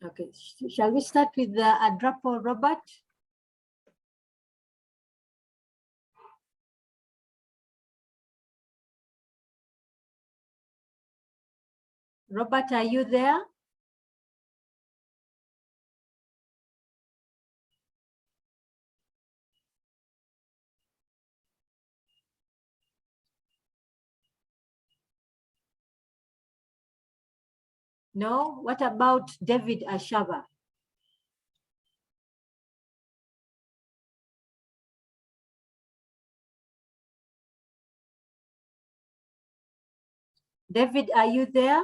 Okay, shall we start with the Adrapo Robert? Robert, are you there? No? What about David Ashaba? David, are you there?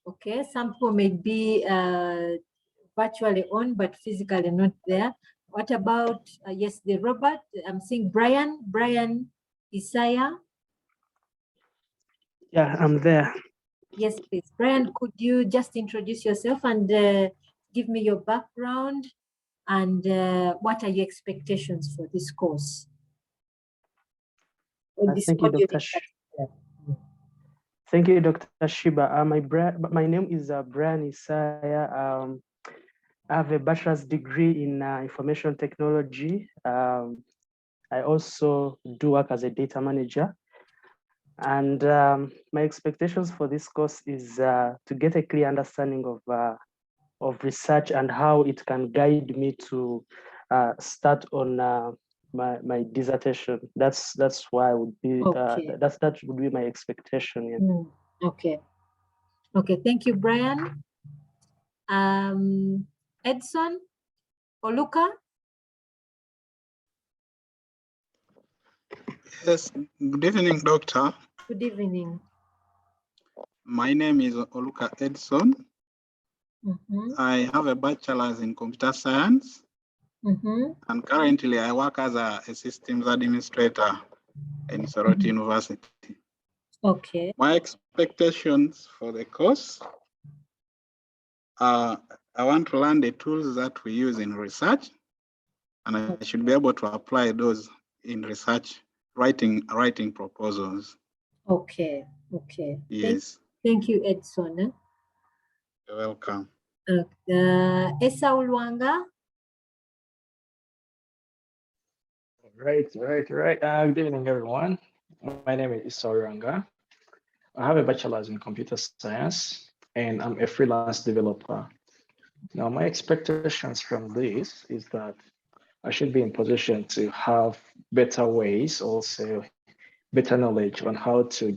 Okay, some people may be virtually on, but physically not there. What about, yes, the Robert, I'm seeing Brian Isaiah. Yeah, I'm there. Yes, please. Brian, could you just introduce yourself and give me your background and what are your expectations for this course? Thank you, Dr. Thank you, Dr. Shiba. My name is Brian Isaiah. I have a bachelor's degree in information technology. I also do work as a data manager. And my expectations for this course is to get a clear understanding of research and how it can guide me to start on my dissertation. That's why I would be that would be my expectation. Yeah. Okay. Okay, thank you, Brian. Edson Oluka. Yes, good evening, Doctor. Good evening. My name is Oluka Edson. Mm-hmm. I have a bachelor's in computer science. Mm-hmm. And currently I work as a systems administrator in Soroti University. Okay. My expectations for the course, I want to learn the tools that we use in research, and I should be able to apply those in research, writing proposals. Okay, okay. Yes. Thank you, Edson. You're welcome. Esau Luanga. Right. Good evening, everyone. My name is Esau Luanga. I have a bachelor's in computer science, and I'm a freelance developer. Now, my expectations from this is that I should be in position to have better ways, also better knowledge on how to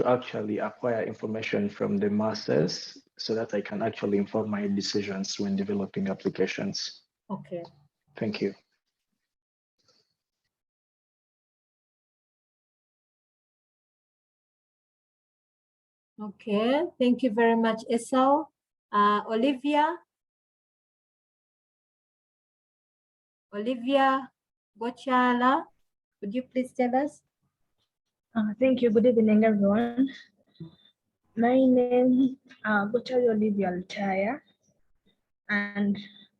actually acquire information from the masses so that I can actually inform my decisions when developing applications. Okay. Thank you. Okay, thank you very much, Esau. Olivia Gochala, would you please tell us? Thank you. Good evening, everyone. My name is Gochala Olivia Lutaya, and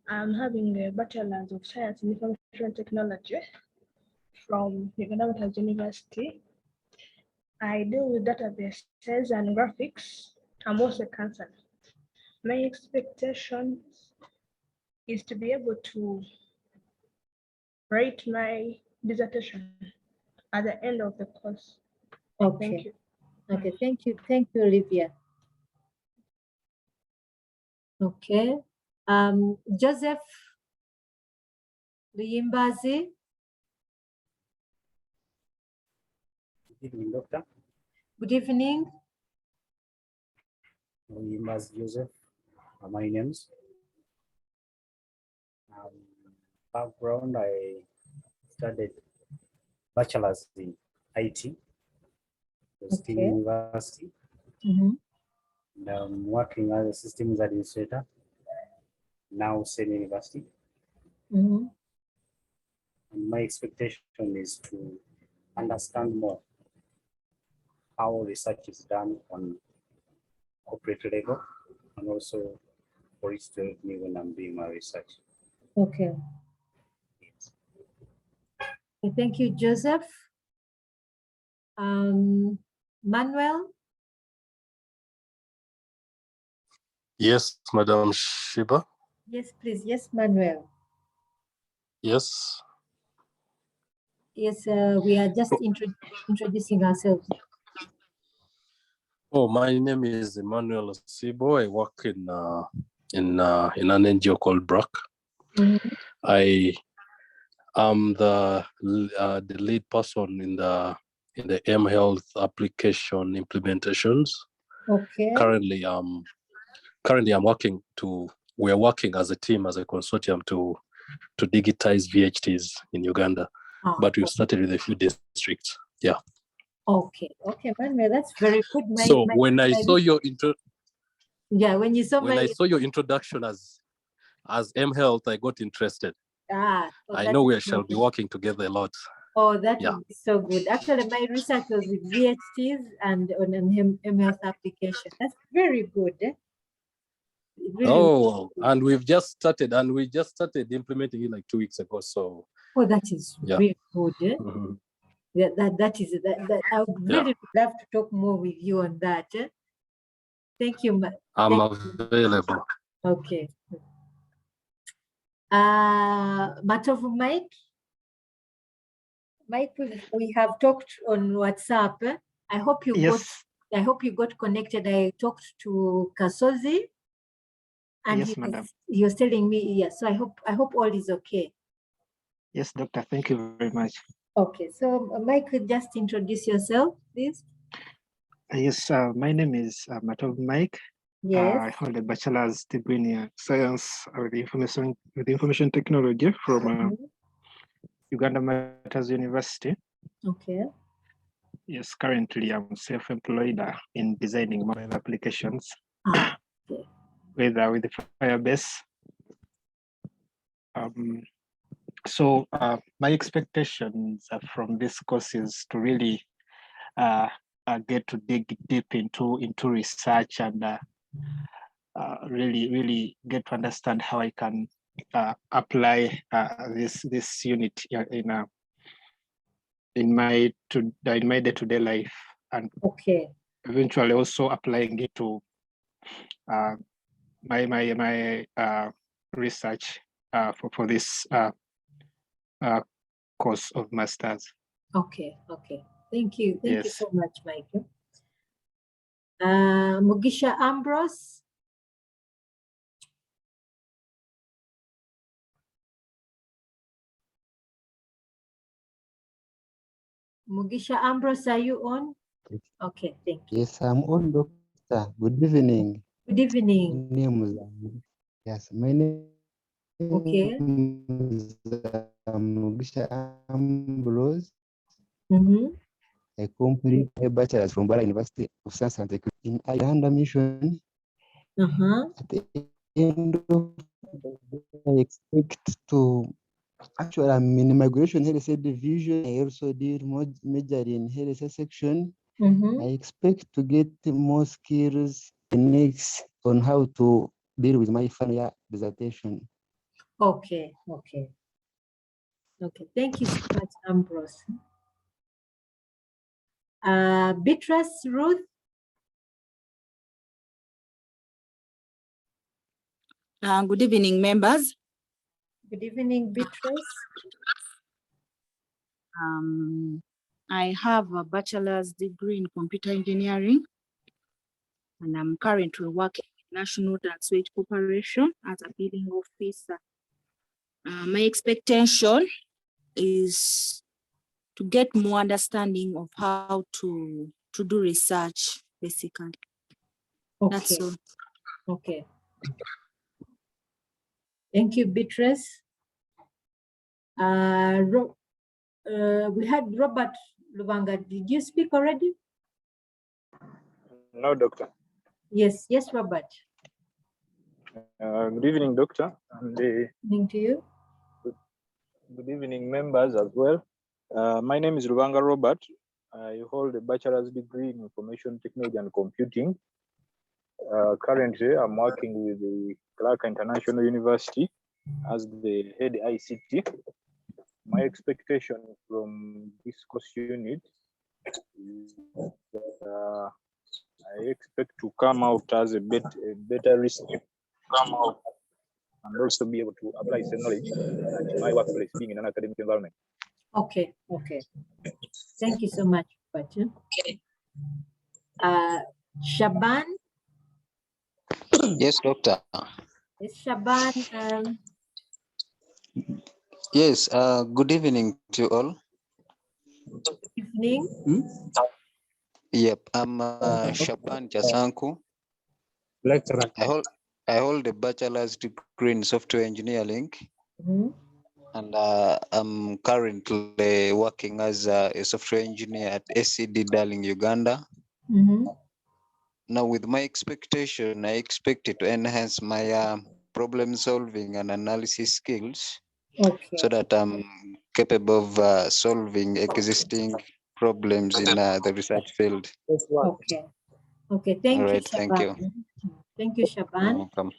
I'm having a Bachelor's of Science in Information Technology from Uganda University. I deal with databases and graphics. I'm also a counselor. My expectations is to be able to write my dissertation at the end of the course. Okay. Thank you. Okay, thank you, Olivia. Okay. Joseph Luyimbazi. Good evening, Doctor. Good evening. Luyimbazi Joseph, my name's. Background, I studied bachelor's in IT, State University. Mm-hmm. And I'm working as a systems administrator, now same university. Mm-hmm. And my expectation is to understand more how research is done on corporate level and also for it to help me when I'm doing my research. Okay. Yes. Okay, thank you, Joseph. Manuel? Yes, Madam Shiba. Yes, please. Yes, Manuel. Yes. Yes, we are just introducing ourselves. Oh, my name is Emmanuel Sibo. I work in an NGO called BRAC. Mhm. I am the lead person in the mHealth application implementations. Okay. Currently, we're working as a team, as a consortium to digitize VHTs in Uganda. Ah, But we've started with a few districts. Yeah. okay. Okay, Manuel, that's very good. So when I saw your yeah, when you saw when I saw your introduction as mHealth, I got interested. oh, I that know is we shall be good. working together a lot. Oh, that Yeah. would be so good. Actually, my research was with VHTs and on an mHealth application. That's very good. Really. Oh, and we just started implementing it like 2 weeks ago. So Oh, that is yeah. really good. Mhm. Yeah, that I would really love to talk more with you on that. Thank you. I'm Thank you. available. Okay. Matovu Mike. Mike, we have talked on WhatsApp. I hope you got connected. I talked to Kasozi, and Yes, madam. he was telling me, yes. So I hope all is okay. Yes, doctor. Thank you very much. Okay, so Mike, just introduce yourself, please. Yes, my name is Matov Mike. Yes. I hold a bachelor's degree in science with information technology from Uganda Matters University. Okay. Yes, currently I'm self-employed in designing mobile applications Okay. with Firebase. So my expectations from this course is to really get to dig deep into research and really get to understand how I can apply this unit in my day-to-day life, and eventually also applying it to my research for this course of masters. Okay. Thank you. Thank you Yes. so much, Mike. Mugisha Ambrose. Mugisha Ambrose, are you on? Okay, thank you. Yes, I'm on, doctor. Good evening. Good evening. My name is, yes, my name is Mugisha Ambrose. I complete a bachelor's from Bara University of Science and Technology in Uganda Mission. At the end of the day, I expect to actually, I'm in immigration health division. I also did major in health section. I expect to get more skills next on how to deal with my final year dissertation. Okay. Thank you so much, Ambrose. Beatrice Ruth. Good evening, members. Good evening, Beatrice. I have a bachelor's degree in computer engineering, and I'm currently working in National Transweight Corporation as a billing officer. My expectation is to get more understanding of how to do research, basically. Okay. That's all. Okay. Thank you, Beatrice. We had Robert Lubanga. Did you speak already? No, doctor. Yes, Robert. Good evening, doctor. And good evening to you. Good evening, members as well. My name is Lubanga Robert. I hold a bachelor's degree in information technology and computing. Currently, I'm working with the Clark International University as the head ICT. My expectation from this course unit is that I expect to come out as a better researcher, and also be able to apply the knowledge at my workplace, being in an academic environment. Okay, okay. Thank you so much, Bachchan. Shaban? Yes, doctor. Yes, Shaban. Yes, good evening to you all. Good evening. Yep, I'm Shaban Jasanku. Lecturer. I hold a bachelor's degree in software engineering. And I'm currently working as a software engineer at SCD Darling, Uganda. Now, with my expectation, I expect it to enhance my problem solving and analysis skills, so that I'm capable of solving existing problems in the research field. Okay. Okay, thank All you, right, thank you. Shaban. Thank you, Shaban. Welcome.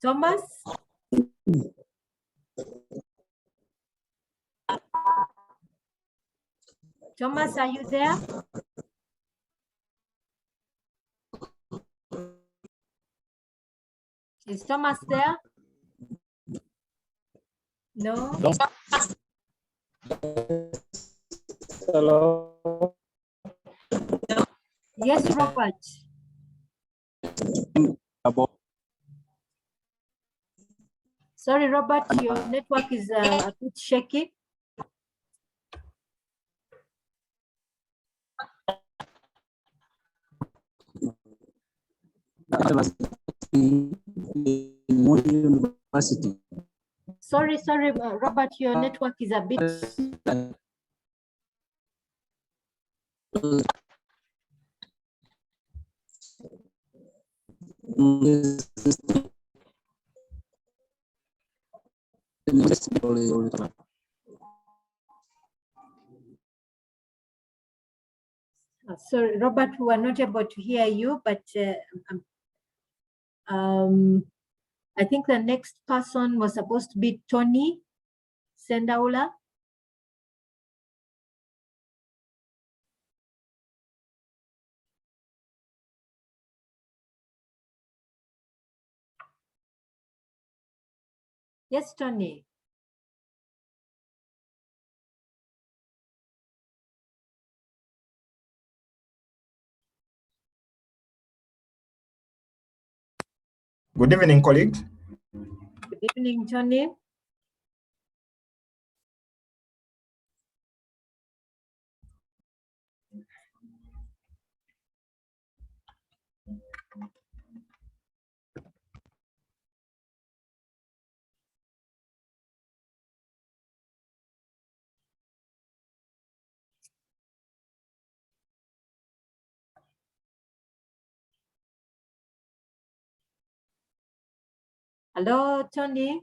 Thomas? Thomas, are you there? Is Thomas there? No? Hello. Yes, Robert. Sorry, Robert, your network is a bit shaky. University. Sorry, Robert, your network is a bit. Sorry, Robert, we were not able to hear you, but I think the next person was supposed to be Tony Sendaula. Yes, Tony. Good evening, colleagues. Good evening, Tony. Hello, Tony.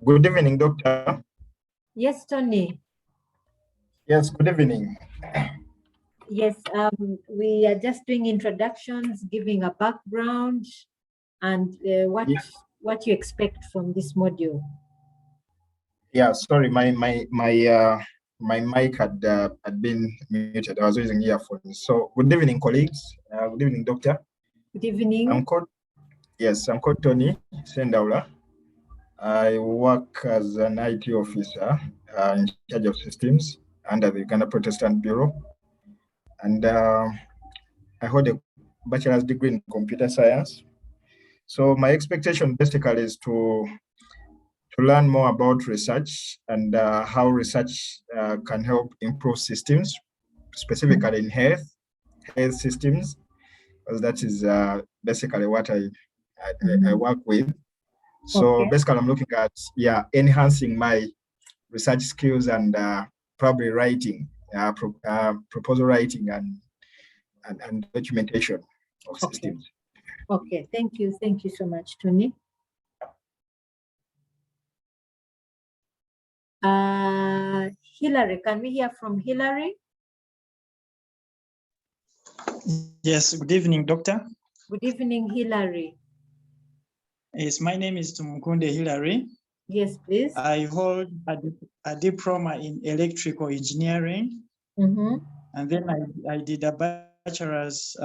Good evening, Doctor. Yes, Tony. Yes, good evening. Yes, we are just doing introductions, giving a background, and what you expect from this module. Yeah, sorry, my mic had been muted. I was using earphones. So, good evening, colleagues. Good evening, Doctor. Good evening. I'm called Tony Sendaula. I work as an IT officer in charge of systems under the Uganda Protestant Bureau, and I hold a bachelor's degree in computer science. So my expectation basically is to learn more about research and how research can help improve systems, specifically in health systems, because that is basically what I work with. So Okay. basically, I'm looking at enhancing my research skills and probably writing, proposal writing and documentation of systems. Okay, thank you so much, Tony. Hillary, can we hear from Hillary? Yes, good evening, Doctor. Good evening, Hillary. Yes, my name is Tumukunde Hillary. Yes, please. I hold a diploma in electrical engineering, and then I did a bachelor's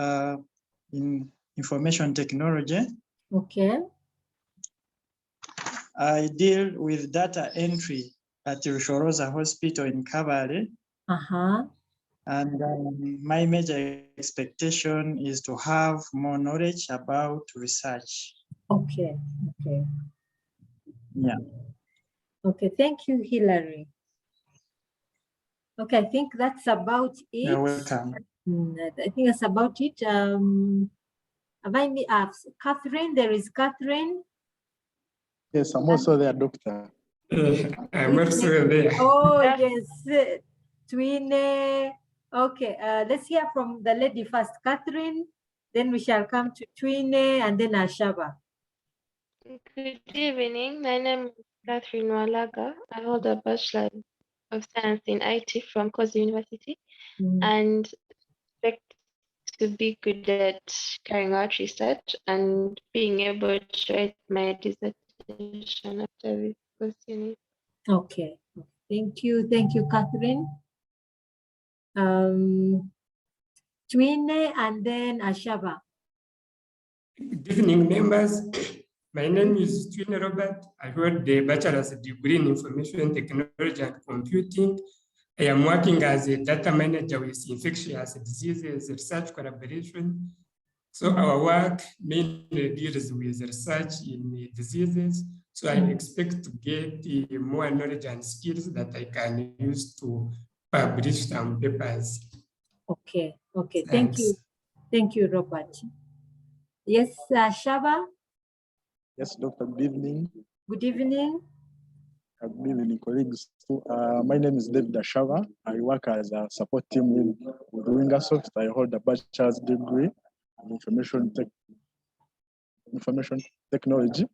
in information technology. Okay. I deal with data entry at Rushoroza Hospital in Kabale. And my major expectation is to have more knowledge about research. Okay. Yeah. Okay, thank you, Hillary. Okay, I think that's about it. You're welcome. I think that's about it. Have I Catherine? There is Catherine. Yes, I'm also there, Doctor. I'm also there. Oh, yes. Twine. Okay, let's hear from the lady first, Catherine. Then we shall come to Twine and then Ashaba. Good evening. My name is Catherine Walaga. I hold a Bachelor of Science in IT from Kozi University and expect to be good at carrying out research and being able to write my dissertation after this course unit. Okay, thank you, Catherine. Twine and then Ashaba. Good evening, members. My name is Twine Robert. I hold the bachelor's degree in information technology and computing. I am working as a data manager with infectious diseases research collaboration. So our work mainly deals with research in diseases. So I expect to get more knowledge and skills that I can use to publish some papers. Okay, Thanks. Thank you, Robert. Yes, Shaba. Yes, Doctor, good evening. Good evening. Good evening, colleagues. My name is David Ashava. I work as a support team with Wingersoft. I hold a bachelor's degree in information technology.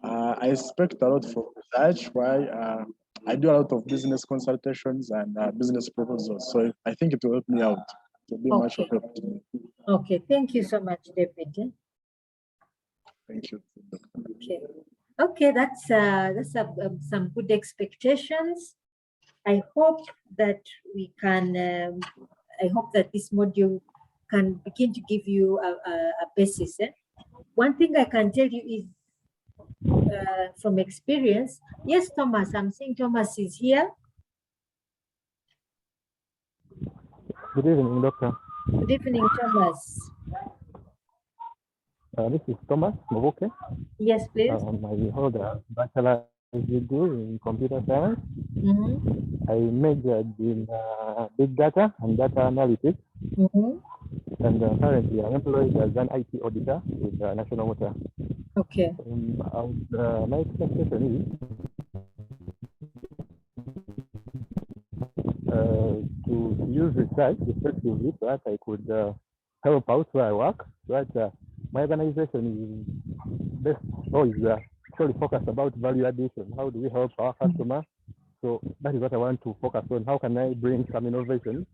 I expect a lot from research, why I do a lot of business consultations and business proposals. So I think it will help me out. It will be much of help to me. Okay, thank you so much, David. Thank you. Okay, that's some good expectations. I hope that we can. I hope that this module can begin to give you a basis. One thing I can tell you is from experience. Yes, Thomas. I'm seeing Thomas is here. Good evening, Doctor. Good evening, Thomas. This is Thomas Moboke. Yes, please. I hold a bachelor's degree in computer science. I majored in big data and data analytics. And currently I'm employed as an IT auditor with National Water. Okay. My expectation is to use research effectively so that I could help out where I work, so that my organization is actually focused about value addition. How do we help our customer? So that is what I want to focus on. How can I bring some innovation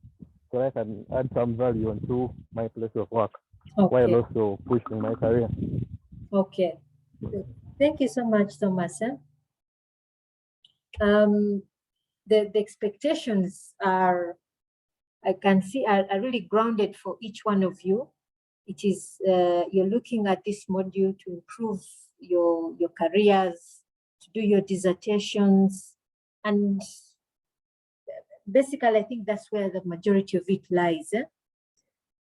so I can add some value onto my place of work while also pushing my career? Okay. Thank you so much, Thomas. The expectations are, I can see, are really grounded for each one of you. It is, you're looking at this module to improve your careers, to do your dissertations, and basically, I think that's where the majority of it lies.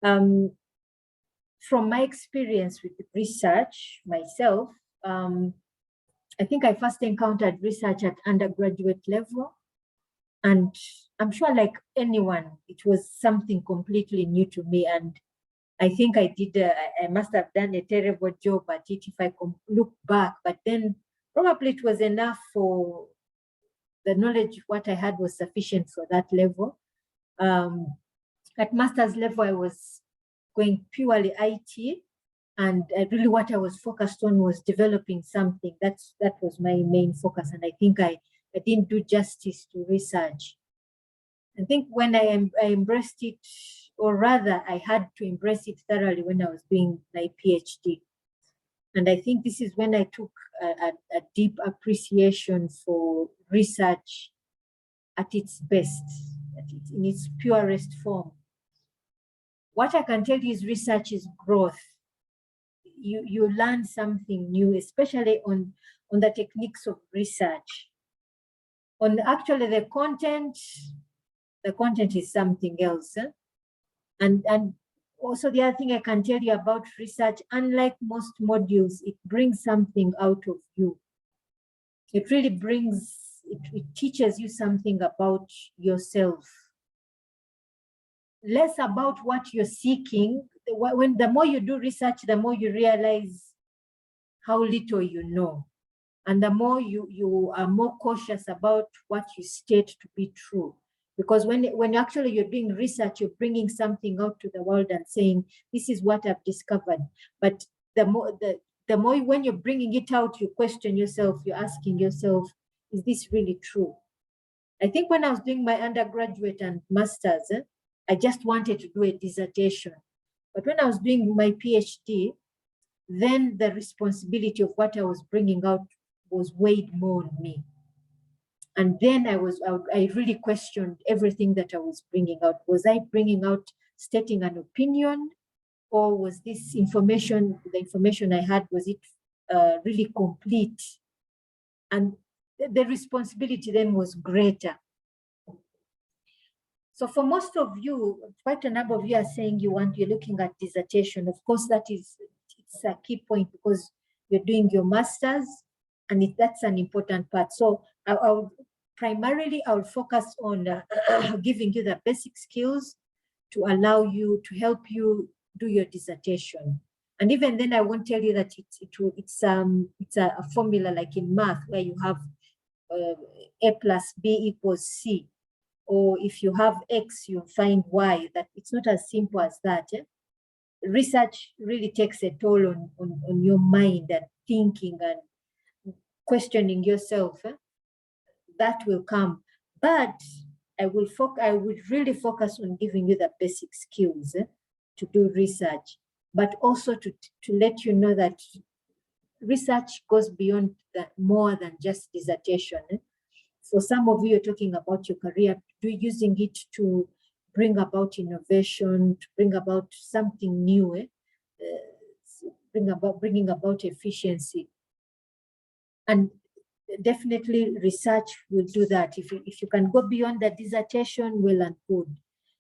From my experience with research myself, I think I first encountered research at undergraduate level. And I'm sure like anyone, it was something completely new to me. And I think I did, I must have done a terrible job at it if I look back, but then probably it was enough for the knowledge. What I had was sufficient for that level. At master's level, I was going purely IT, and really what I was focused on was developing something. That was my main focus, and I think I didn't do justice to research. I think when I embraced it, or rather I had to embrace it thoroughly when I was doing my PhD. And I think this is when I took a deep appreciation for research at its best, in its purest form. What I can tell you is research is growth. You learn something new, especially on the techniques of research. On actually the content is something else. And also the other thing I can tell you about research, unlike most modules, it brings something out of you. It really brings, it teaches you something about yourself. Less about what you're seeking. The more you do research, the more you realize how little you know. And the more you are more cautious about what you state to be true. Because when actually you're doing research, you're bringing something out to the world and saying, this is what I've discovered. But the more when you're bringing it out, you question yourself, you're asking yourself, is this really true? I think when I was doing my undergraduate and master's, I just wanted to do a dissertation. But when I was doing my PhD, then the responsibility of what I was bringing out was weighed more on me. And then I really questioned everything that I was bringing out. Was I bringing out, stating an opinion, or was this information, the information I had, was it really complete? And the responsibility then was greater. So for most of you, quite a number of you are saying you're looking at dissertation. Of course, it's a key point because you're doing your master's, and that's an important part. So I'll focus on giving you the basic skills to allow you, to help you do your dissertation. And even then, I won't tell you that it's a formula like in math where you have A plus B equals C. Or if you have X, you find Y. That it's not as simple as that. Research really takes a toll on your mind and thinking and questioning yourself. That will come, but I would really focus on giving you the basic skills to do research, but also to let you know that research goes beyond that, more than just dissertation. For some of you, you're talking about your career, using it to bring about innovation, to bring about something new, bringing about efficiency. And definitely research will do that. If you can go beyond the dissertation, well and good.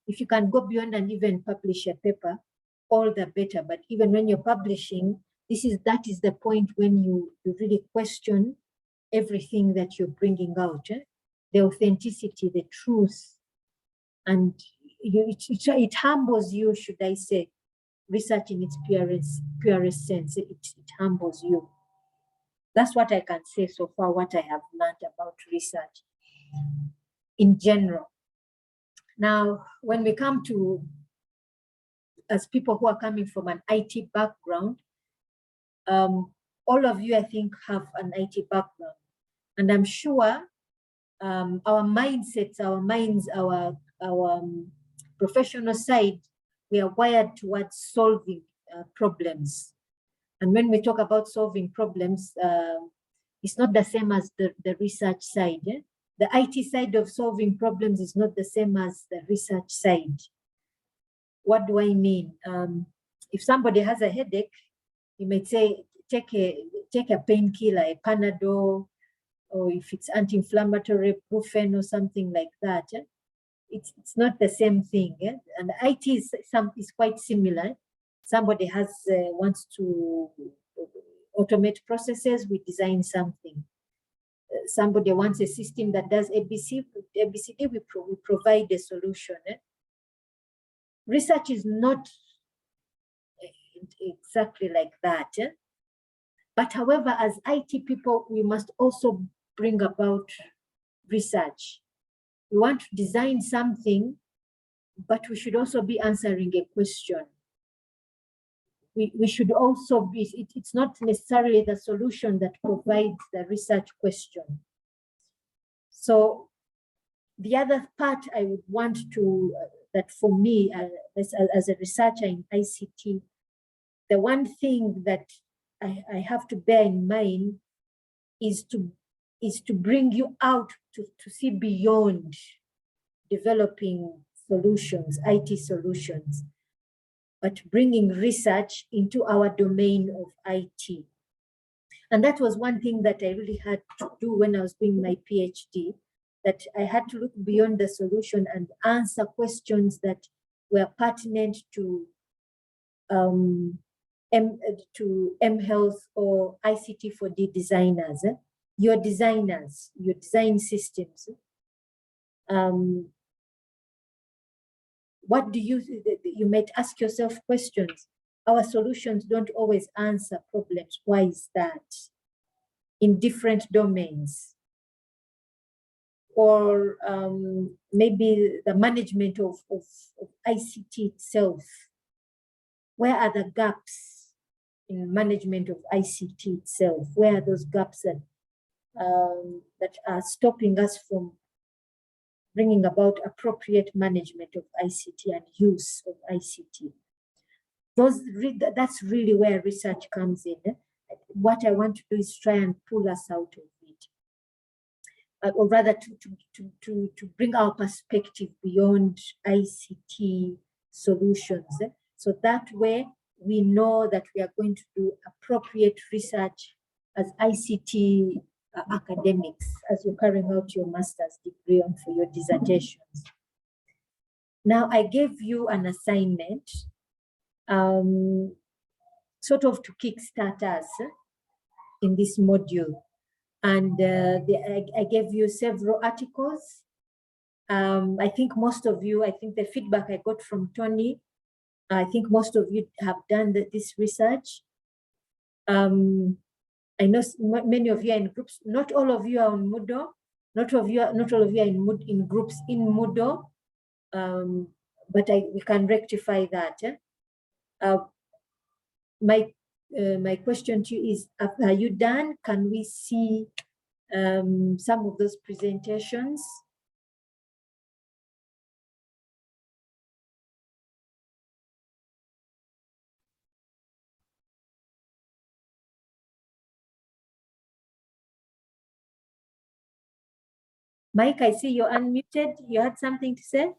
If you can go beyond and even publish a paper, all the better. But even when you're publishing, that is the point when you really question everything that you're bringing out, the authenticity, the truth, and it humbles you, should I say. Research in its purest sense, it humbles you. That's what I can say so far, what I have learned about research in general. Now, when we come to, as people who are coming from an IT background, all of you, I think, have an IT background. And I'm sure our mindsets, our minds, our professional side, we are wired towards solving problems. And when we talk about solving problems, it's not the same as the research side. The IT side of solving problems is not the same as the research side. What do I mean? If somebody has a headache, you may say, take a painkiller, a Panadol, or if it's anti-inflammatory, Brufen or something like that. It's not the same thing. And IT is quite similar. Somebody wants to automate processes, we design something. Somebody wants a system that does ABCD, we provide a solution. Research is not exactly like that. But however, as IT people, we must also bring about research. We want to design something, but we should also be answering a question. We should also be, it's not necessarily the solution that provides the research question. So the other part I would want to, that for me, as a researcher in ICT, the one thing that I have to bear in mind is to bring you out to see beyond developing solutions, IT solutions, but bringing research into our domain of IT. And that was one thing that I really had to do when I was doing my PhD, that I had to look beyond the solution and answer questions that were pertinent to mHealth or ICT4D designers. Your designers, your design systems. What do you might ask yourself questions. Our solutions don't always answer problems. Why is that? In different domains. Or maybe the management of ICT itself. Where are the gaps in management of ICT itself? Where are those gaps that are stopping us from bringing about appropriate management of ICT and use of ICT? That's really where research comes in. What I want to do is try and pull us out of it, or rather to bring our perspective beyond ICT solutions. So that way we know that we are going to do appropriate research as ICT academics, as you're carrying out your master's degree on for your dissertations. Now, I gave you an assignment, sort of to kickstart us in this module. And I gave you several articles. I think most of you, I think the feedback I got from Tony, I think most of you have done this research. I know many of you are in groups. Not all of you are on Moodle. Not all of you are in groups in Moodle. But we can rectify that. My question to you is: are you done? Can we see some of those presentations? Mike, I see you're unmuted. You had something to say?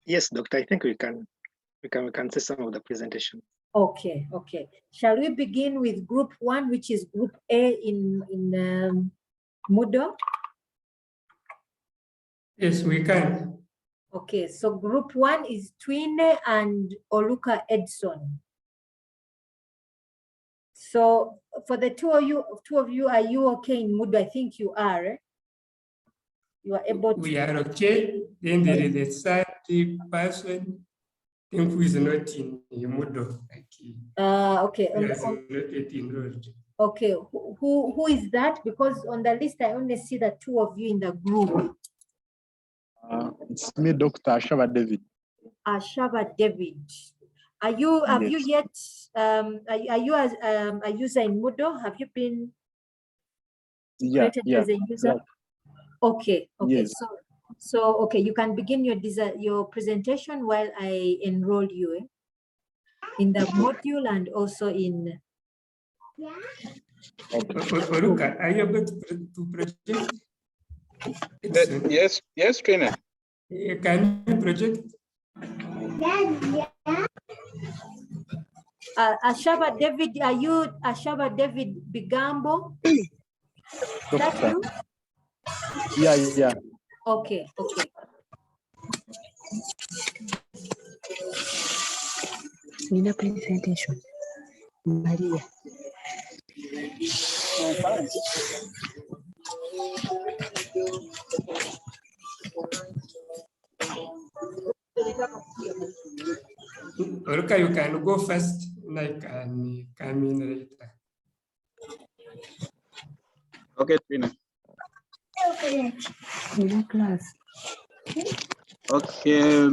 Yes, Doctor, I think we can see some of the presentation. Okay. Shall we begin with group 1, which is group A in Moodle? Yes, we can. Okay, so group 1 is Twine and Oluka Edson. So for the two of you, are you okay in Moodle? I think you are. Eh? You are able to. We are okay. Then there is a third person who is not in Moodle. Okay. Okay. Who is that? Because on the list I only see the 2 of you in the group. It's me, Dr. Ashava David. Ashava David. Have you yet, are you as a user in Moodle? Have you been created as a user? Yeah. Okay. Yes. So okay, you can begin your presentation while I enroll you in the module and also in. Oluka, are you able to project? Yes, Trainer. Can you project? Ashava David, are you Ashava David Bigambo? Is that you? Yeah. Okay. Nina presentation. Maria. Oluka, you can go first, and I can come in later. Okay, Trina. Class. Okay,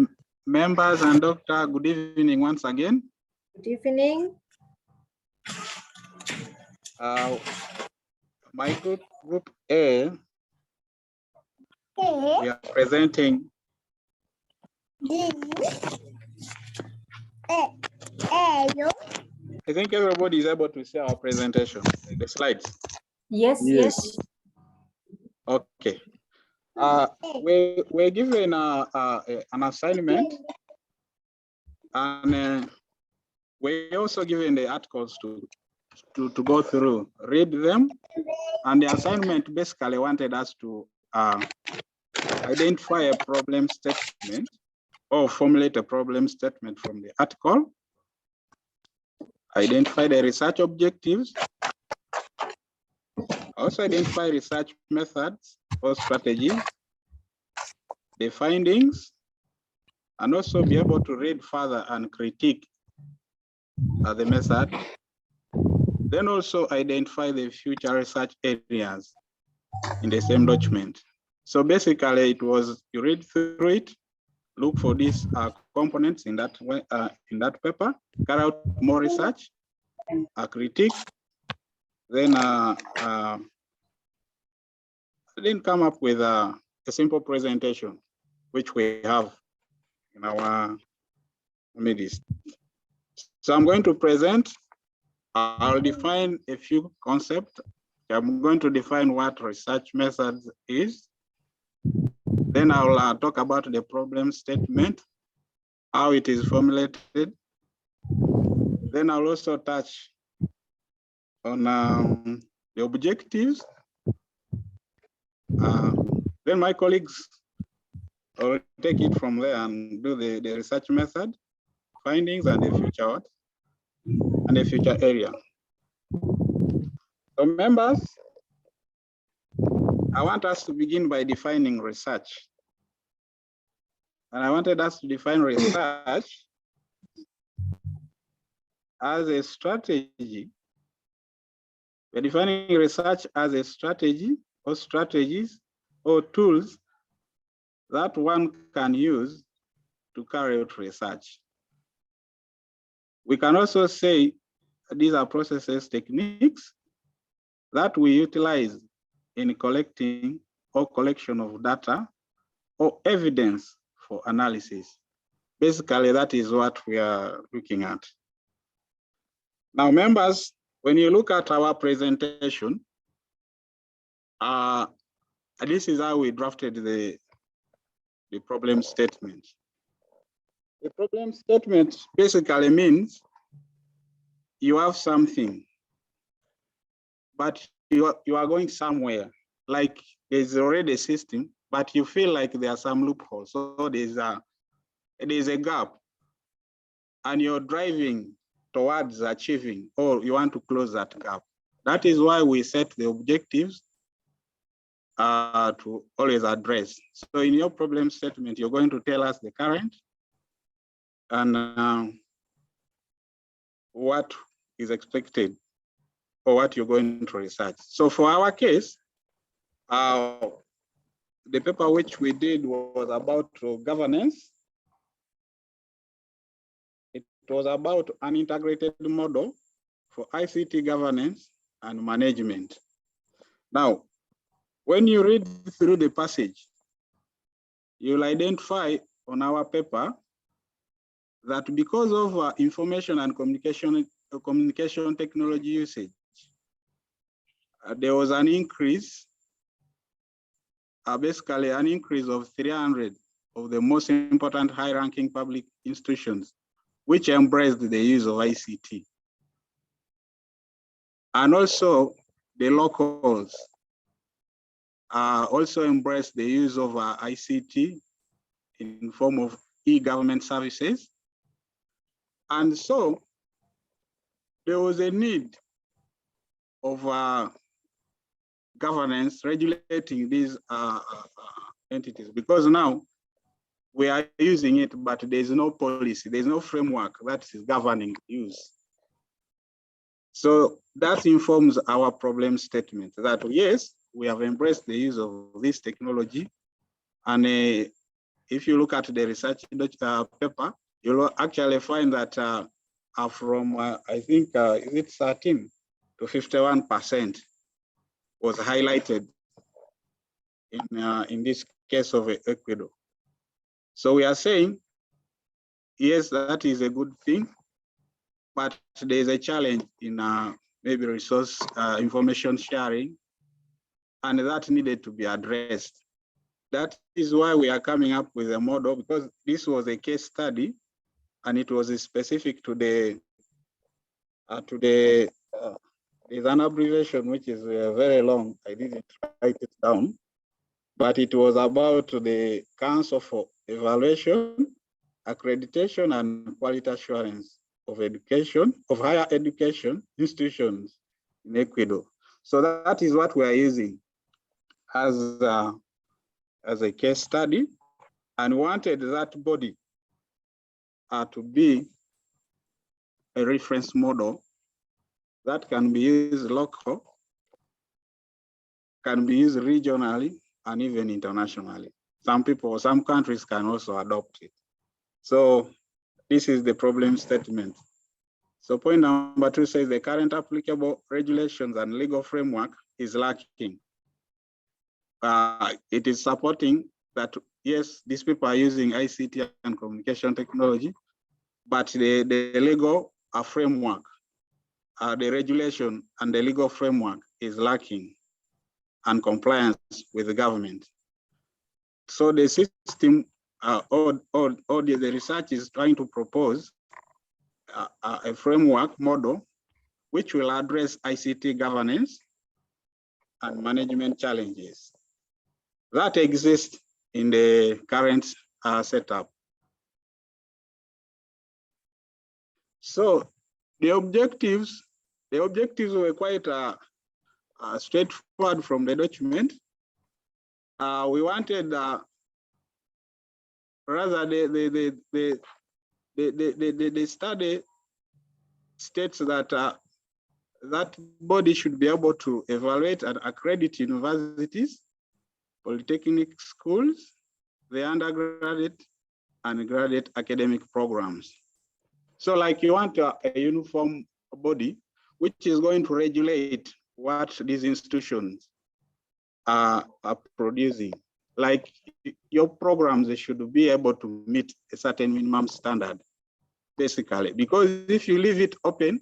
members and doctor, good evening once again. Good evening. My group A, we are presenting I think everybody is able to see our presentation, the slides. Yes, yes. Okay. We're given an assignment, and we're also given the articles to go through, read them, and the assignment basically wanted us to identify a problem statement or formulate a problem statement from the article, identify the research objectives, also identify research methods or strategies, the findings, and also be able to read further and critique the method. Then also identify the future research areas in the same document. So basically it was, you read through it, look for these components in that way, in that paper, carry out more research, critique, then come up with a simple presentation, which we have in our midst. So I'm going to present. I'll define a few concepts. I'm going to define what research methods is. Then I'll talk about the problem statement, how it is formulated. Then I'll also touch on the objectives. Then my colleagues will take it from there and do the research method, findings, and the future and the future area. So members, I want us to begin by defining research. And I wanted us to define research as a strategy. We're defining research as a strategy or strategies or tools that one can use to carry out research. We can also say these are processes, techniques that we utilize in collecting or collection of data or evidence for analysis. Basically, that is what we are looking at. Now, members, when you look at our presentation, this is how we drafted the problem statement. The problem statement basically means you have something, but you are going somewhere, like there's already a system, but you feel like there are some loopholes. So there's a gap, and you're driving towards achieving, or you want to close that gap. That is why we set the objectives to always address. So in your problem statement, you're going to tell us the current and what is expected or what you're going to research. So for our case, the paper which we did was about governance. It was about an integrated model for ICT governance and management. Now, when you read through the passage, you'll identify on our paper that because of information and communication technology usage, there was an increase, basically an increase of 300 of the most important high-ranking public institutions, which embraced the use of ICT. And also the locals also embraced the use of ICT in form of e-government services. And so there was a need of governance regulating these entities, because now we are using it, but there's no policy, there's no framework that is governing use. So that informs our problem statement that yes, we have embraced the use of this technology. And if you look at the research paper, you'll actually find that from, I think, is it 13 to 51% was highlighted in this case of Ecuador. So we are saying, yes, that is a good thing, but there's a challenge in maybe resource information sharing, and that needed to be addressed. That is why we are coming up with a model, because this was a case study, and it was specific to the there's an abbreviation which is very long. I didn't write it down, but it was about the Council for Evaluation, Accreditation, and Quality Assurance of Education, of Higher Education Institutions in Ecuador. So that is what we are using as a case study, and wanted that body to be a reference model that can be used local, can be used regionally, and even internationally. Some countries can also adopt it. So this is the problem statement. So point number 2 says the current applicable regulations and legal framework is lacking. It is supporting that, yes, these people are using ICT and communication technology, but the legal framework, the regulation and the legal framework is lacking and compliance with the government. So the system or the research is trying to propose a framework model which will address ICT governance and management challenges that exist in the current setup. So the objectives were quite straightforward from the document. We wanted rather the study states that that body should be able to evaluate and accredit universities, polytechnic schools, the undergraduate and graduate academic programs. So like you want a uniform body which is going to regulate what these institutions are producing. Like your programs, they should be able to meet a certain minimum standard, basically, because if you leave it open,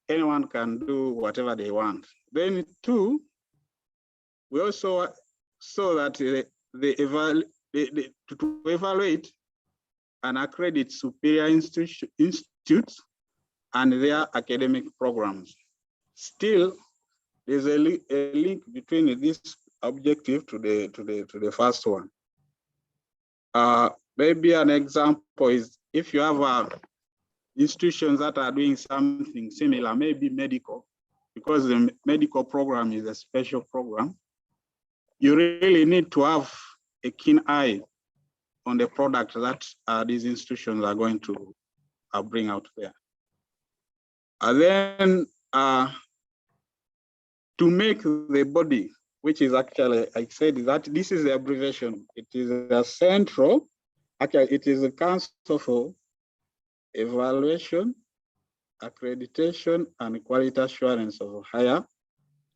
anyone can do whatever they want. Then 2, we also saw that to evaluate and accredit superior institutes and their academic programs. Still, there's a link between this objective to the first one. Maybe an example is if you have institutions that are doing something similar, maybe medical, because the medical program is a special program, you really need to have a keen eye on the product that these institutions are going to bring out there. And then to make the body, which is actually, I said that this is the abbreviation. It is a central, actually it is a Council for Evaluation, Accreditation, and Quality Assurance of Higher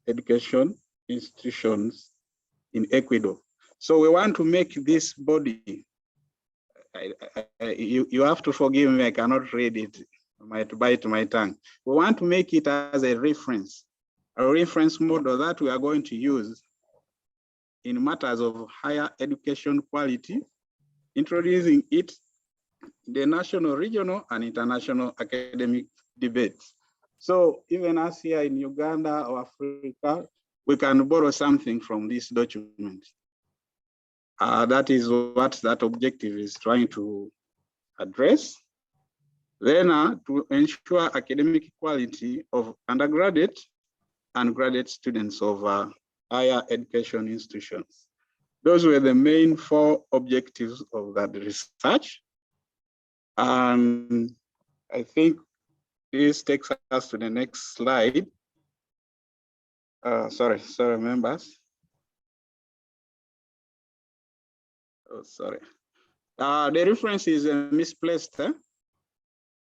Education Institutions in Ecuador. So we want to make this body, you have to forgive me, I cannot read it, I might bite my tongue. We want to make it as a reference model that we are going to use in matters of higher education quality, introducing it in the national, regional, and international academic debates. So even us here in Uganda or Africa, we can borrow something from this document. That is what that objective is trying to address. Then to ensure academic quality of undergraduate and graduate students of higher education institutions. those were the main 4 objectives of that research. And I think this takes us to the next slide. Sorry, members. Oh, sorry. The reference is misplaced.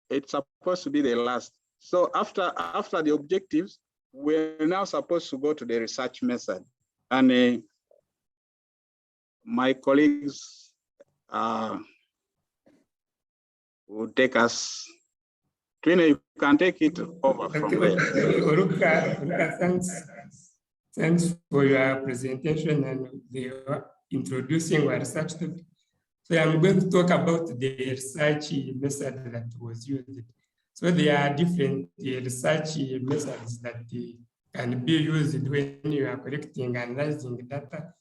It's supposed to be the last. So after the objectives, we're now supposed to go to the research method. And my colleagues will take us. Twina, you can take it over from there. Oruka, thanks for your presentation and the introducing our research topic. So I'm going to talk about the research method that was used. So there are different research methods that can be used when you are collecting and analyzing data.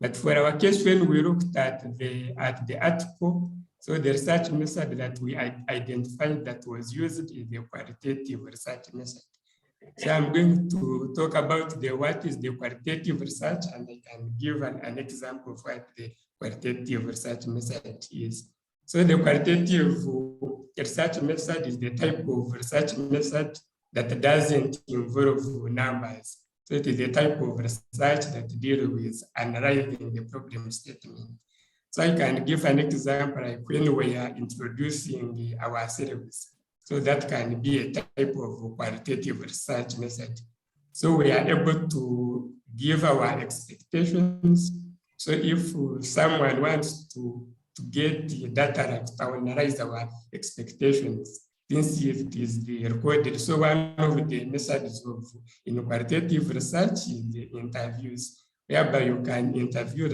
But for our case, when we looked at the article, so the research method that we identified that was used is the qualitative research method. So I'm going to talk about what is the qualitative research, and I can give an example of what the qualitative research method is. So the qualitative research method is the type of research method that doesn't involve numbers. So it is the type of research that deals with analyzing the problem statement. So I can give an example like when we are introducing our service. So that can be a type of qualitative research method. So we are able to give our expectations. So if someone wants to get the data like to analyze our expectations, since it is the recorded. So one of the methods of in qualitative research is the interviews, whereby you can interview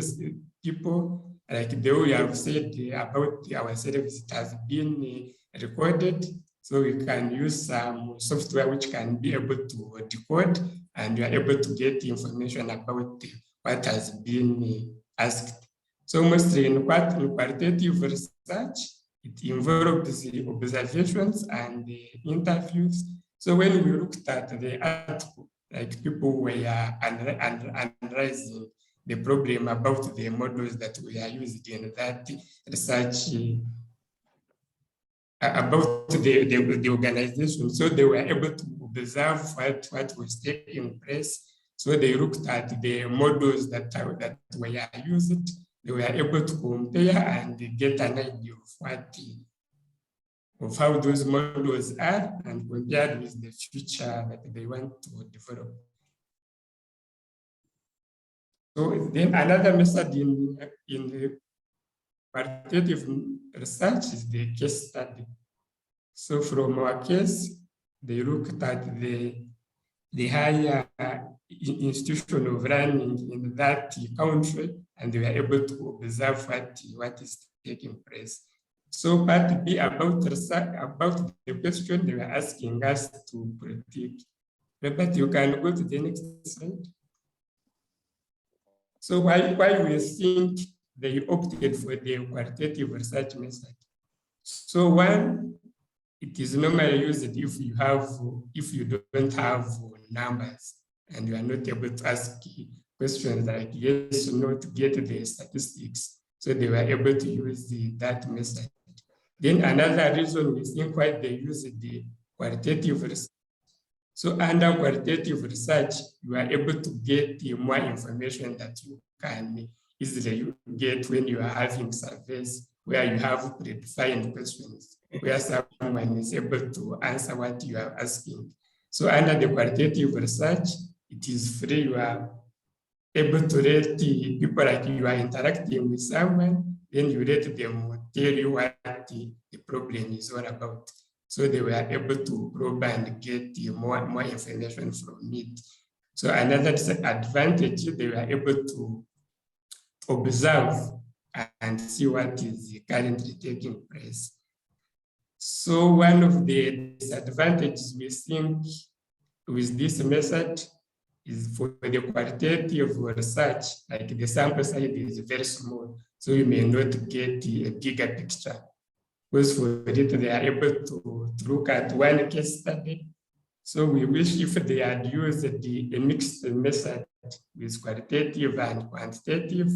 people like the way I've said about our service, it has been recorded. So we can use some software which can be able to decode, and you are able to get information about what has been asked. So mostly in qualitative research, it involves the observations and the interviews. So when we looked at the article, like people were analyzing the problem about the models that we are used in that research about the organization. So they were able to observe what was taking place. So they looked at the models that were used. They were able to compare and get an idea of how those models are and compared with the future that they want to develop. So then another method in the qualitative research is the case study. So from our case, they looked at the higher institution of learning in that country, and they were able to observe what is taking place. So part B about research, about the question they were asking us to predict. Robert, you can go to the next slide. So why we think they opted for the qualitative research method? So one, it is normally used if you don't have numbers and you are not able to ask questions like yes or no to get the statistics. So they were able to use that method. Then another reason we think why they use the qualitative research. So under qualitative research, you are able to get more information that you can easily get when you are having surveys where you have predefined questions, where someone is able to answer what you are asking. So under the qualitative research, it is free. You are able to let the people like you are interacting with someone, then you let them tell you what the problem is all about. So they were able to probe and get more information from it. So another advantage, they were able to observe and see what is currently taking place. So one of the disadvantages we think with this method is for the qualitative research, like the sample size is very small, so you may not get a bigger picture. Because for it, they are able to look at one case study. So we wish if they had used a mixed method with qualitative and quantitative,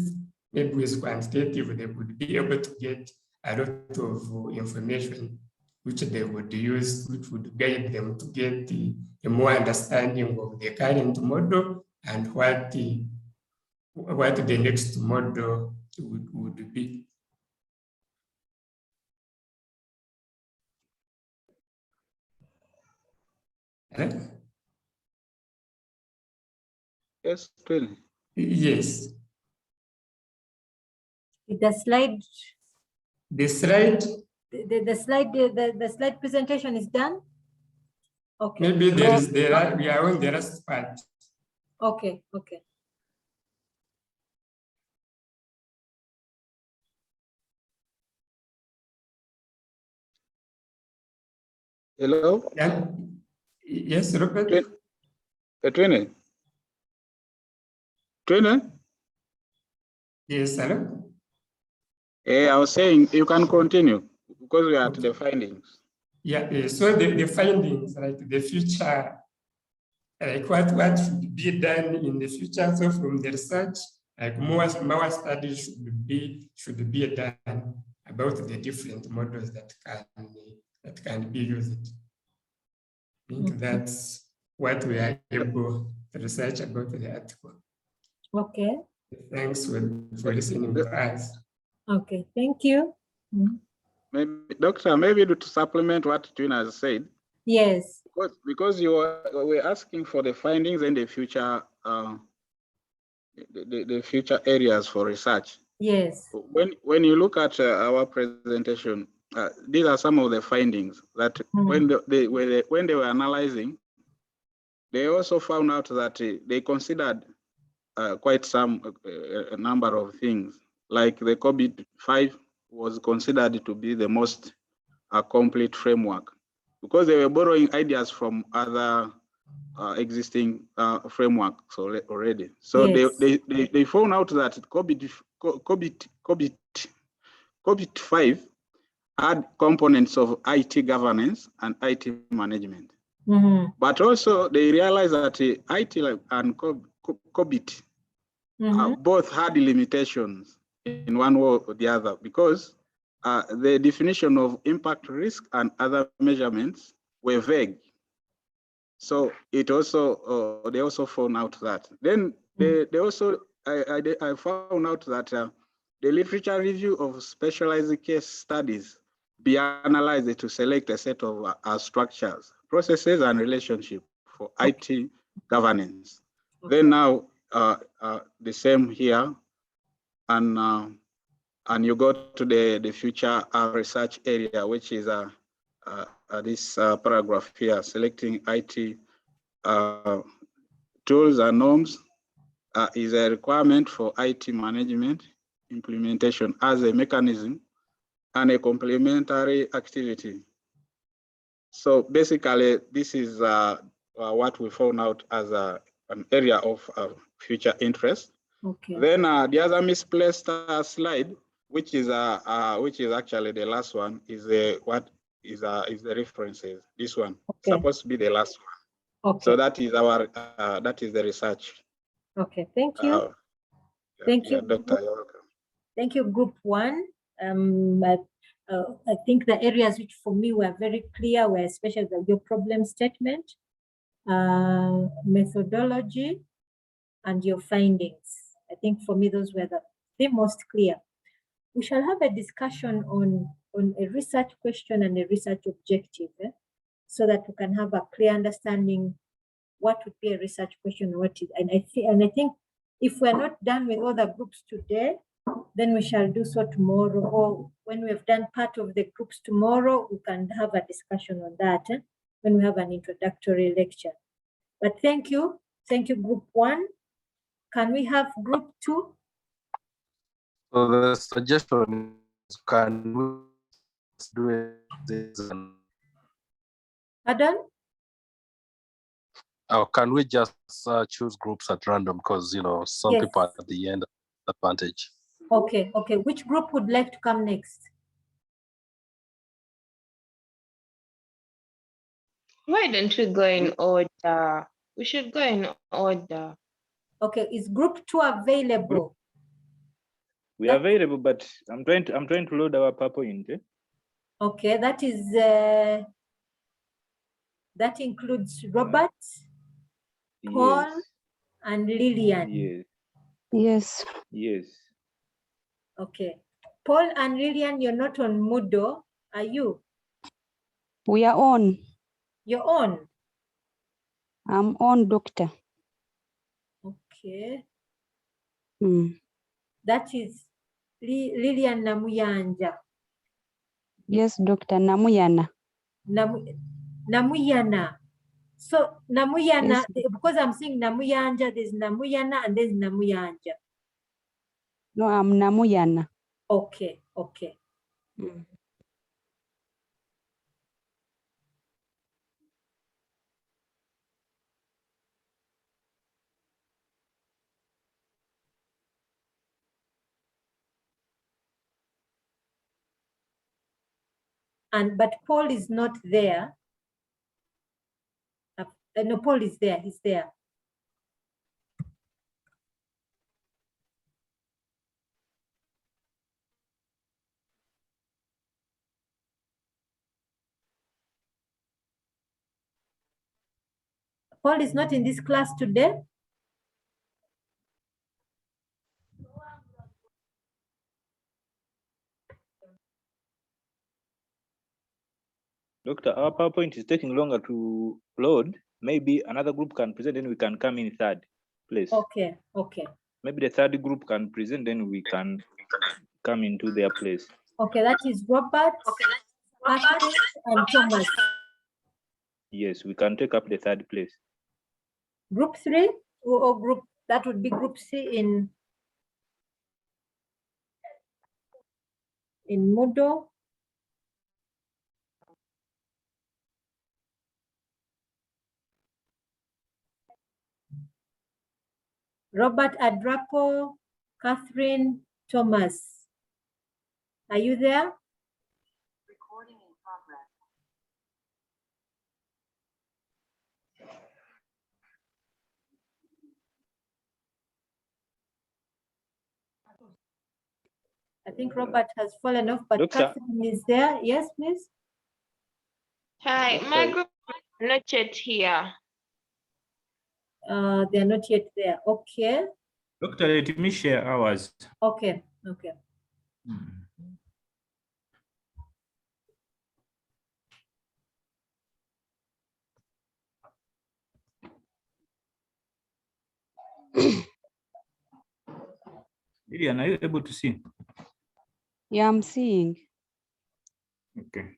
maybe with quantitative, they would be able to get a lot of information which they would use, which would guide them to get a more understanding of the current model and what the next model would be. Yes, really. Yes. The slide. The slide. The slide presentation is done. Okay. Maybe we are on the last part. Okay. Okay. Hello? Yeah. Yes, Robert? Twene? Yes, hello? I was saying you can continue because we are at the findings. Yeah, so the findings, like the future, like what should be done in the future. So from the research, like more studies should be done about the different models that can be used. I think that's what we are able to research about the article. Okay. Thanks for listening to us. Okay, thank you. Maybe, Doctor, maybe to supplement what Twene has said. Yes. Because you were asking for the findings and the future, the future areas for research. Yes. When you look at our presentation, these are some of the findings that when they were analyzing, they also found out that they considered quite a number of things, like the COVID-5 was considered to be the most complete framework because they were borrowing ideas from other existing frameworks already. So yes. they found out that COVID-5 had components of IT governance and IT management. But also they realized that IT and COVID both had limitations in one way or the other because the definition of impact risk and other measurements were vague. So it also they also found out that. Then they also I found out that the literature review of specialized case studies be analyzed to select a set of structures, processes, and relationships for IT governance. Then now the same here, and you go to the future research area, which is this paragraph here, selecting IT tools and norms is a requirement for IT management implementation as a mechanism and a complementary activity. So basically, this is what we found out as an area of future interest. Okay. Then the other misplaced slide, which is actually the last one, is the references. This one supposed to be the last one. Okay. So that is our that is the research. Okay. Thank you. Thank you, Doctor. You're welcome. Thank you, Group 1. I think the areas which for me were very clear were especially your problem statement, methodology, and your findings. I think for me those were the most clear. We shall have a discussion on a research question and a research objective, so that we can have a clear understanding what would be a research question, what is, and I think if we're not done with all the groups today, then we shall do so tomorrow, or when we have done part of the groups tomorrow, we can have a discussion on that when we have an introductory lecture. But thank you, Group 1. Can we have Group 2? So the suggestion is, can we do this? Pardon? Can we just choose groups at random? Because some people at the end advantage. Okay. Which group would like to come next? Why don't we go in order? We should go in order. Okay, is Group 2 available? We are available, but I'm trying to load our PowerPoint. Okay, that includes Robert, Paul, Yes. and Lillian. Yes. Yes. Yes. Okay. Paul and Lillian, you're not on Moodle, are you? We are on. You're on? I'm on, doctor. Okay. That is Lillian Namuyanja. Yes, Dr. Namuyana. Namuyana. So Namuyana, yes. Because I'm seeing Namuyanja, there's Namuyana and there's Namuyanja. No, I'm Namuyana. Okay, okay. But Paul is not there. No, Paul is there. He's there. Paul is not in this class today. Doctor, our PowerPoint is taking longer to load. Maybe another group can present, then we can come in third place. Okay, okay. Maybe the third group can present, then we can come into their place. Okay, that is Robert, Patrick, and Thomas. Yes, we can take up the third place. Group 3 or group, that would be group C in Moodle. Robert Adrapo, Catherine Thomas. Are you there? Recording in progress. I think Robert has fallen off, but Doctor. Catherine is there. Yes, please. Hi, my group is not yet here. They're not yet there. Okay. Doctor, let me share ours. Okay, okay. Lillian, are you able to see? Yeah, I'm seeing. Okay.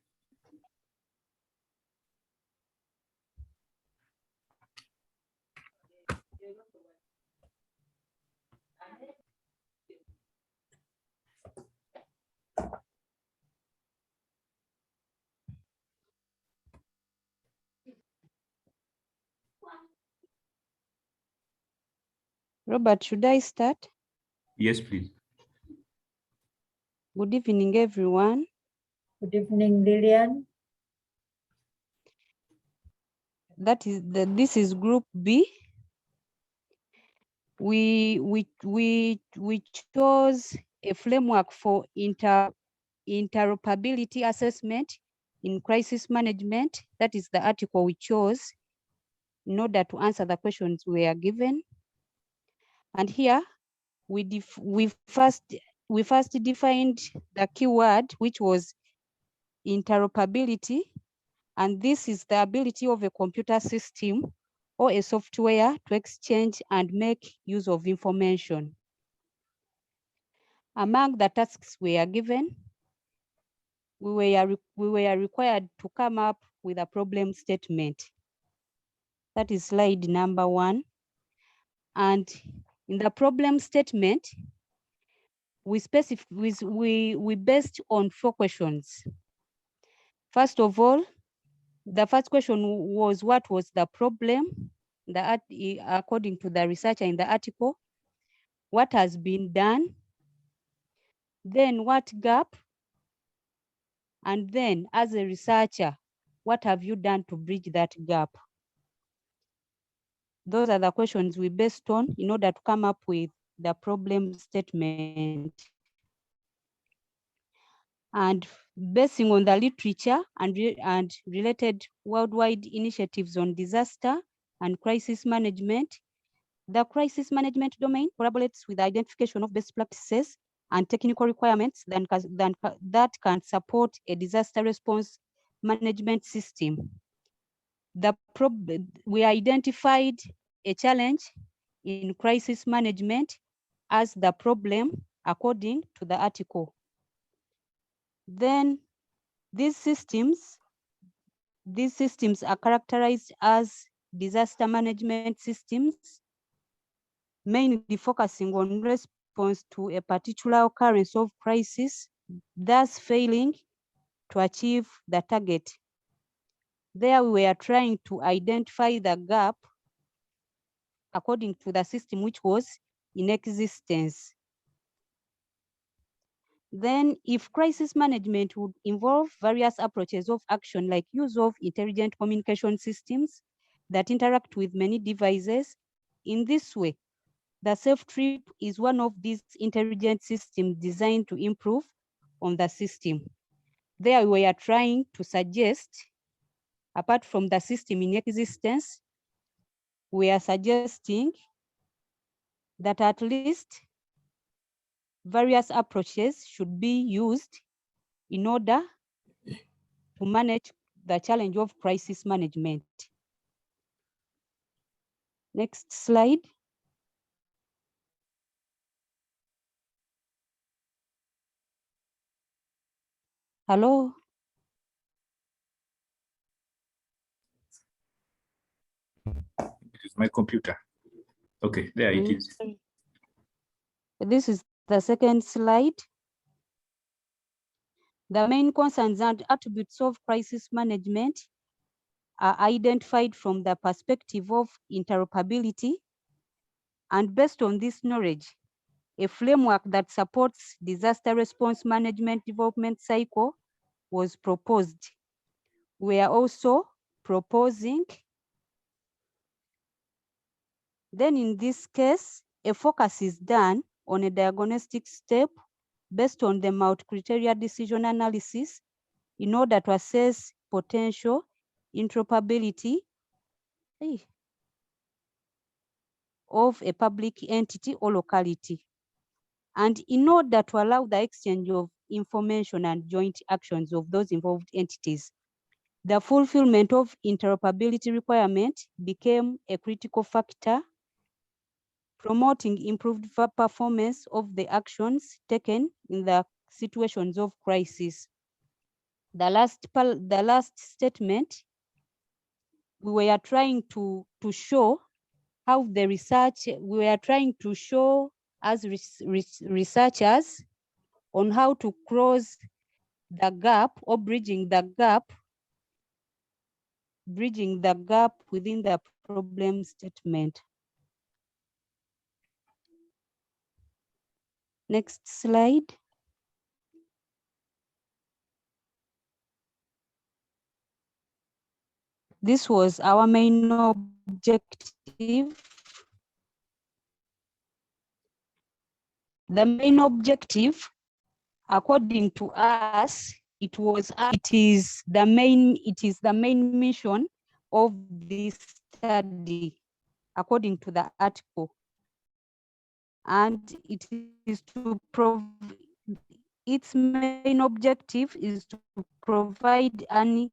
Robert, should I start? Yes, please. Good evening, everyone. Good evening, Lillian. This is Group B. We chose a framework for interoperability assessment in crisis management. That is the article we chose in order to answer the questions we are given. And here we first defined the keyword, which was interoperability. And this is the ability of a computer system or a software to exchange and make use of information. Among the tasks we are given, we were required to come up with a problem statement. That is slide number 1. And in the problem statement, we based on 4 questions. First of all, the first question was, what was the problem? According to the researcher in the article, what has been done? Then what gap? And then as a researcher, what have you done to bridge that gap? Those are the questions we based on in order to come up with the problem statement. And basing on the literature and related worldwide initiatives on disaster and crisis management, the crisis management domain collaborates with the identification of best practices and technical requirements that can support a disaster response management system. We identified a challenge in crisis management as the problem according to the article. Then these systems are characterized as disaster management systems, mainly focusing on response to a particular occurrence of crisis, thus failing to achieve the target. There we are trying to identify the gap according to the system which was in existence. Then if crisis management would involve various approaches of action like use of intelligent communication systems that interact with many devices, in this way, the Safe Trip is one of these intelligent systems designed to improve on the system. There we are trying to suggest, apart from the system in existence, we are suggesting that at least various approaches should be used in order to manage the challenge of crisis management. Next slide. Hello. It is my computer. Okay, there it is. This is the second slide. The main concerns and attributes of crisis management are identified from the perspective of interoperability. And based on this knowledge, a framework that supports disaster response management development cycle was proposed. We are also proposing, then in this case, a focus is done on a diagnostic step based on the multi-criteria decision analysis in order to assess potential interoperability of a public entity or locality. And in order to allow the exchange of information and joint actions of those involved entities, the fulfillment of interoperability requirement became a critical factor, promoting improved performance of the actions taken in the situations of crisis. The last statement, we were trying to show how the research, we were trying to show as researchers on how to close the gap or bridging the gap within the problem statement. Next slide. This was our main objective. The main objective, according to us, it is the main mission of this study, according to the article. And it is to its main objective is to provide an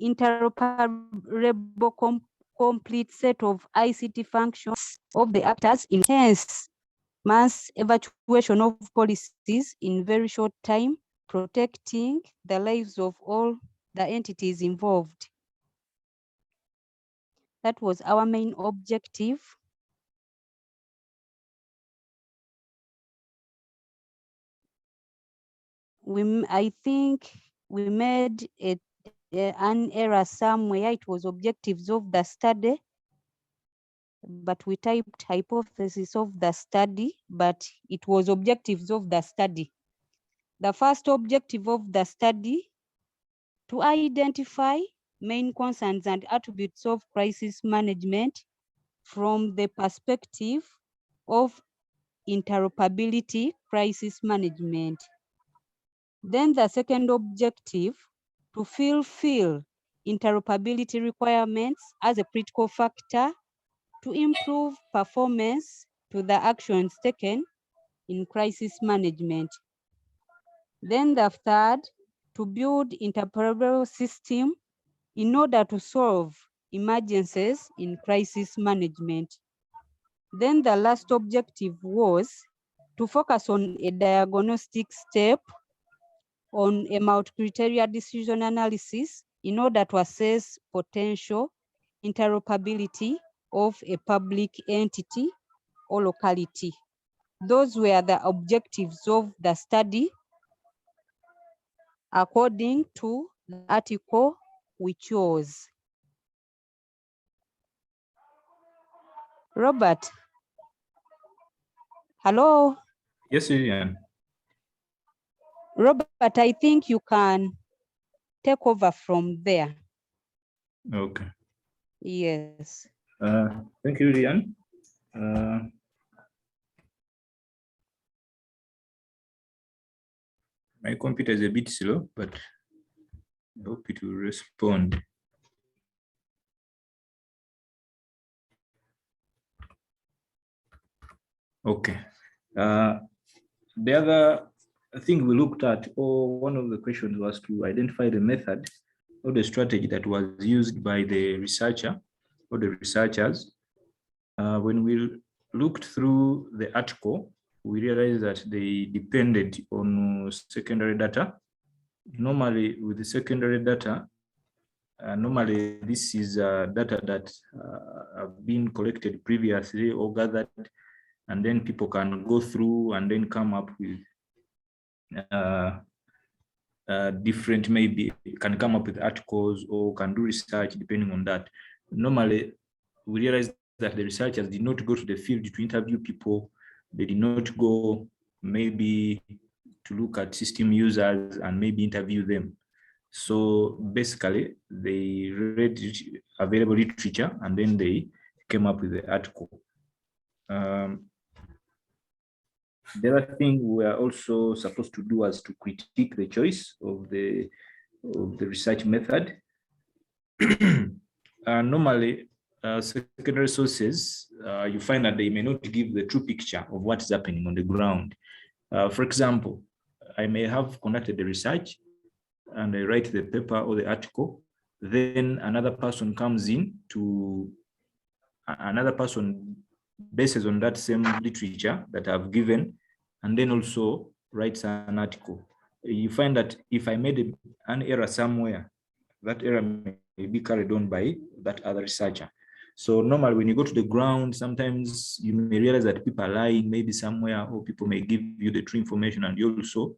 interoperable complete set of ICT functions of the actors, enhance mass evacuation of policies in very short time, protecting the lives of all the entities involved. That was our main objective. I think we made an error somewhere. It was objectives of the study, but we typed hypothesis of the study, but it was objectives of the study. The first objective of the study, to identify main concerns and attributes of crisis management from the perspective of interoperability crisis management. Then the second objective, to fulfill interoperability requirements as a critical factor to improve performance to the actions taken in crisis management. Then the third, to build interoperable system in order to solve emergencies in crisis management. Then the last objective was to focus on a diagnostic step on a multi-criteria decision analysis in order to assess potential interoperability of a public entity or locality. Those were the objectives of the study according to the article we chose. Robert. Hello. Yes, Vivian. Robert, I think you can take over from there. Okay. Yes. Thank you, Vivian. My computer is a bit slow, but I hope it will respond. Okay. The other thing we looked at, or one of the questions, was to identify the method or the strategy that was used by the researcher or the researchers. When we looked through the article, we realized that they depended on secondary data. Normally, with the secondary data, normally this is data that have been collected previously or gathered, and then people can go through and then come up with different, maybe can come up with articles or can do research depending on that. Normally, we realized that the researchers did not go to the field to interview people. They did not go maybe to look at system users and maybe interview them. So basically, they read available literature and then they came up with the article. The other thing we are also supposed to do was to critique the choice of the research method. Normally, secondary sources, you find that they may not give the true picture of what's happening on the ground. For example, I may have conducted the research and I write the paper or the article, then another person comes in to, another person bases on that same literature that I've given, and then also writes an article. You find that if I made an error somewhere, that error may be carried on by that other researcher. So normally when you go to the ground, sometimes you may realize that people are lying maybe somewhere, or people may give you the true information and you also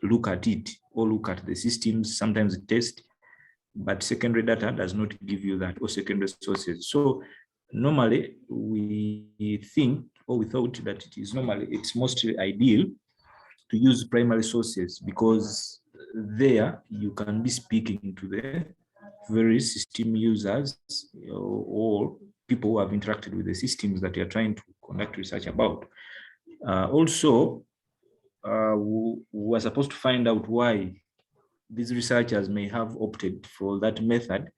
look at it or look at the systems, sometimes test, but secondary data does not give you that, or secondary sources. So normally we think, or we thought that it's mostly ideal to use primary sources, because there you can be speaking to the various system users or people who have interacted with the systems that you're trying to conduct research about. Also, we were supposed to find out why these researchers may have opted for that method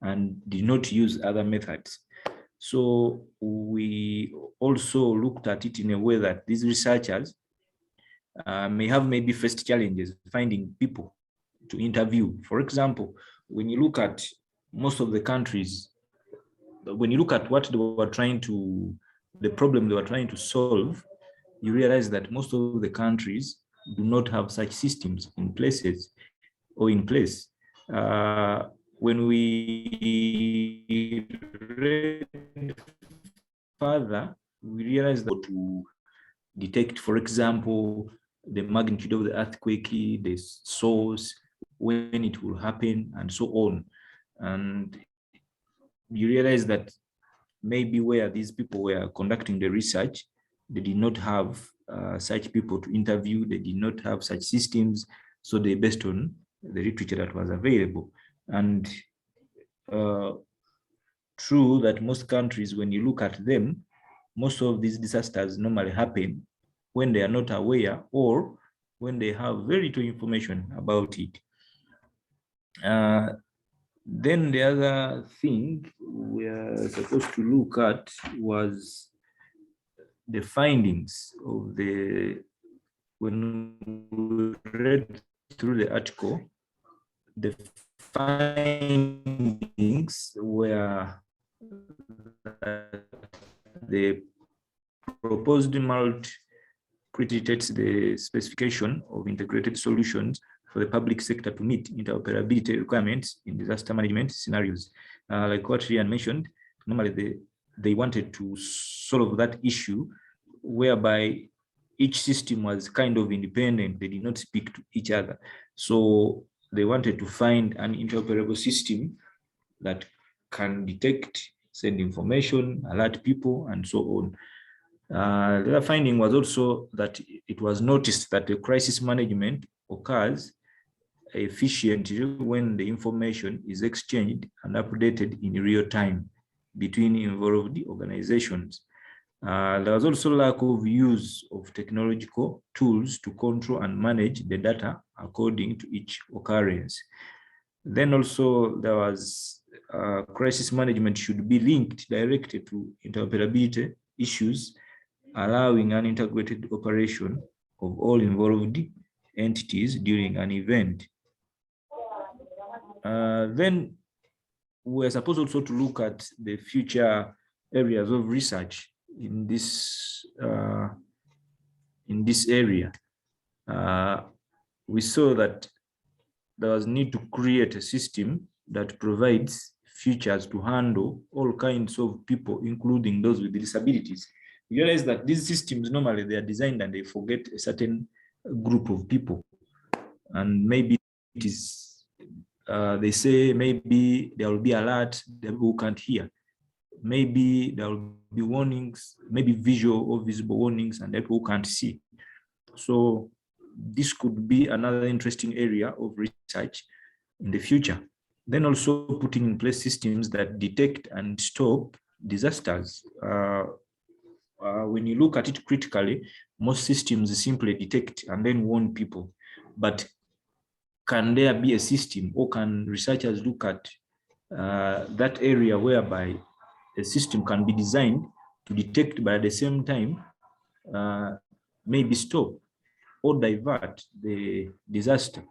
and did not use other methods. So we also looked at it in a way that these researchers may have maybe faced challenges finding people to interview. For example, when you look at most of the countries, when you look at what they were trying to, the problem they were trying to solve, you realize that most of the countries do not have such systems in places or in place. When we read further, we realize that to detect, for example, the magnitude of the earthquake, the source, when it will happen, and so on. And you realize that maybe where these people were conducting the research, they did not have such people to interview, they did not have such systems, so they based on the literature that was available. And true that most countries, when you look at them, most of these disasters normally happen when they are not aware, or when they have very little information about it. Then the other thing we are supposed to look at was the findings of when we read through the article, the findings were the proposed MALT predictates the specification of integrated solutions for the public sector to meet interoperability requirements in disaster management scenarios. Like what Ryan mentioned, normally they wanted to solve that issue whereby each system was kind of independent. They did not speak to each other. So they wanted to find an interoperable system that can detect, send information, alert people, and so on. The other finding was also that it was noticed that the crisis management occurs efficiently when the information is exchanged and updated in real time between involved organizations. There was also lack of use of technological tools to control and manage the data according to each occurrence. Then also there was crisis management should be linked directly to interoperability issues, allowing an integrated operation of all involved entities during an event. Then we're supposed also to look at the future areas of research in this area. We saw that there was need to create a system that provides features to handle all kinds of people, including those with disabilities. You realize that these systems normally they are designed and they forget a certain group of people, and maybe it is they say maybe there will be alert the people who can't hear, maybe there will be warnings, maybe visual or visible warnings, and people who can't see. So this could be another interesting area of research in the future. Then also putting in place systems that detect and stop disasters. When you look at it critically, most systems simply detect and then warn people. But can there be a system, or can researchers look at that area whereby a system can be designed to detect, but at the same time, maybe stop or divert the disaster?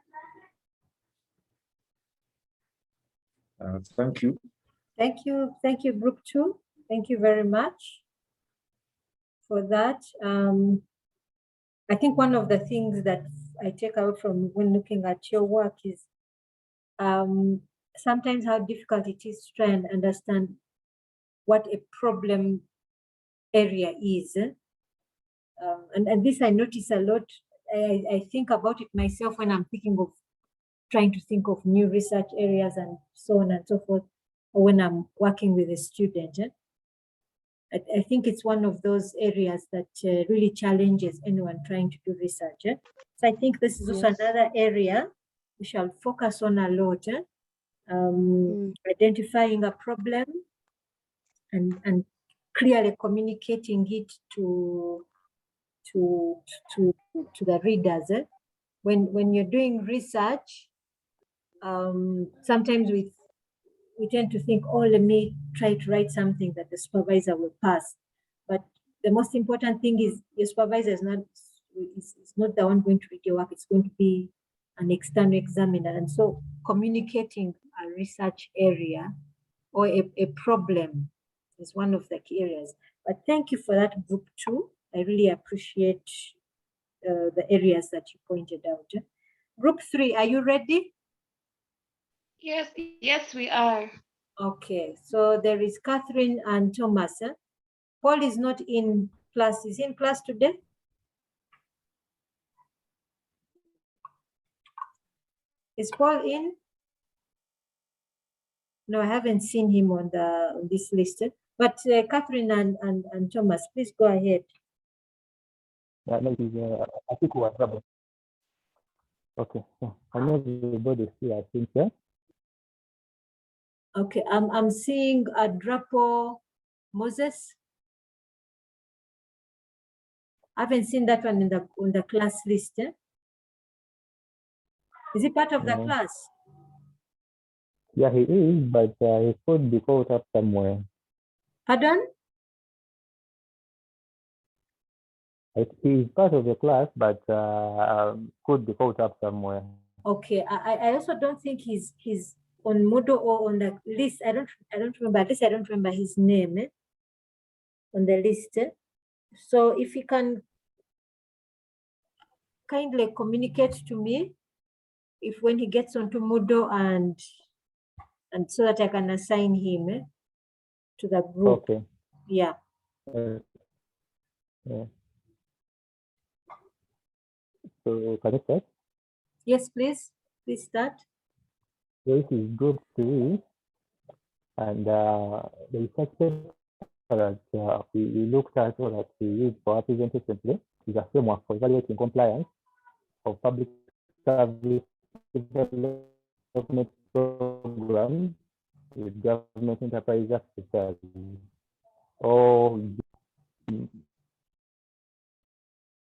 Thank you. Thank you, Group 2. Thank you very much for that. I think one of the things that I take out from when looking at your work is sometimes how difficult it is to try and understand what a problem area is. And this I notice a lot. I think about it myself when I'm trying to think of new research areas and so on and so forth, or when I'm working with a student. I think it's one of those areas that really challenges anyone trying to do research. So I think this is also another area we shall focus on a lot. Identifying a problem and clearly communicating it to the readers. When you're doing research, sometimes we tend to think, oh, let me try to write something that the supervisor will pass. But the most important thing is your supervisor is not the one going to read your work. It's going to be an external examiner. And so communicating a research area or a problem is one of the key areas. But thank you for that, Group 2. I really appreciate the areas that you pointed out. Group 3, are you ready? Yes, we are. Okay, so there is Catherine and Thomas. Paul is not in class. Is he in class today? Is Paul in? No, I haven't seen him on this list. But Catherine and Thomas, please go ahead. I think we are trouble. Okay, so I know everybody here, I think, yeah? Okay, I'm seeing Drapo Moses. I haven't seen that one on the class list. Is he part of the class? Yeah, he is, but he could be caught up somewhere. Pardon? He's part of the class, but could be caught up somewhere. Okay, I also don't think he's on Moodle or on the list. I don't remember. At least I don't remember his name on the list. So if he can kindly communicate to me if when he gets onto Moodle and so that I can assign him to the group. Okay. Yeah. Yeah. So can you start? Yes, please. Please start. This is group 3, and the research paper that we looked at or that we used for our presentation today is a framework for evaluating compliance of public service development programs with government enterprise sectors.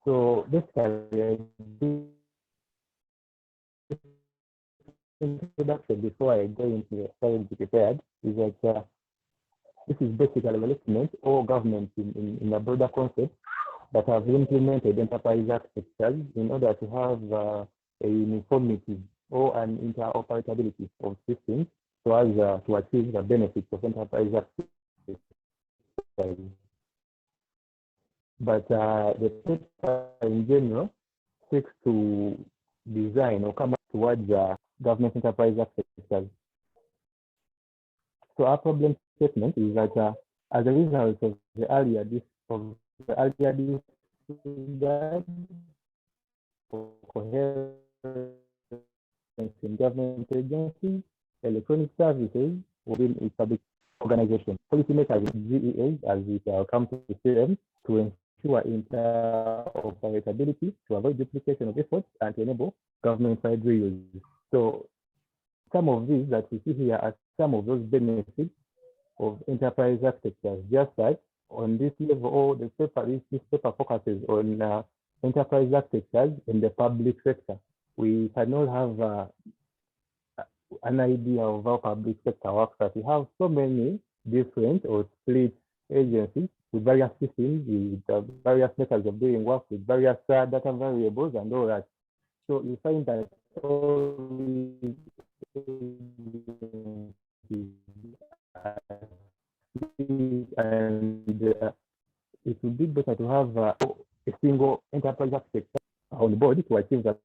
So basically, introduction before I go into the strategy prepared is that this is basically a document or government in a broader concept that have implemented enterprise architectures in order to have a uniformity or an interoperability of systems so as to achieve the benefits of enterprise architecture. But the paper in general seeks to design or come up towards government enterprise architectures. So our problem statement is that as a result of the earlier disregard for coherence in government agencies, electronic services within a public organization, policymakers, GEAs, as we shall come to see them, to ensure interoperability, to avoid duplication of efforts, and to enable government-wide reuse. So some of these that we see here are some of those benefits of enterprise architecture, just like on this level, or this paper focuses on enterprise architectures in the public sector. We cannot have an idea of how public sector works, that we have so many different or split agencies with various systems, with various methods of doing work, with various data variables and all that. So you find that all these and it would be better to have a single enterprise architecture on board to achieve that.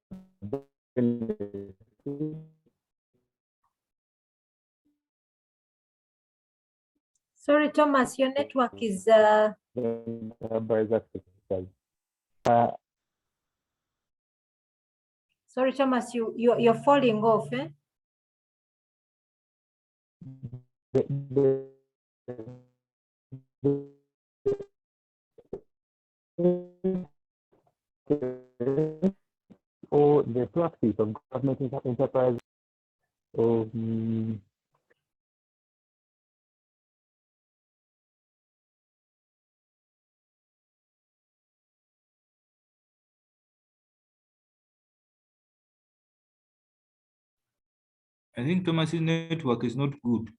Sorry, Thomas, your network is sorry, Thomas, you're falling off, eh? Or the practice of government enterprise I think Thomas's network is not good.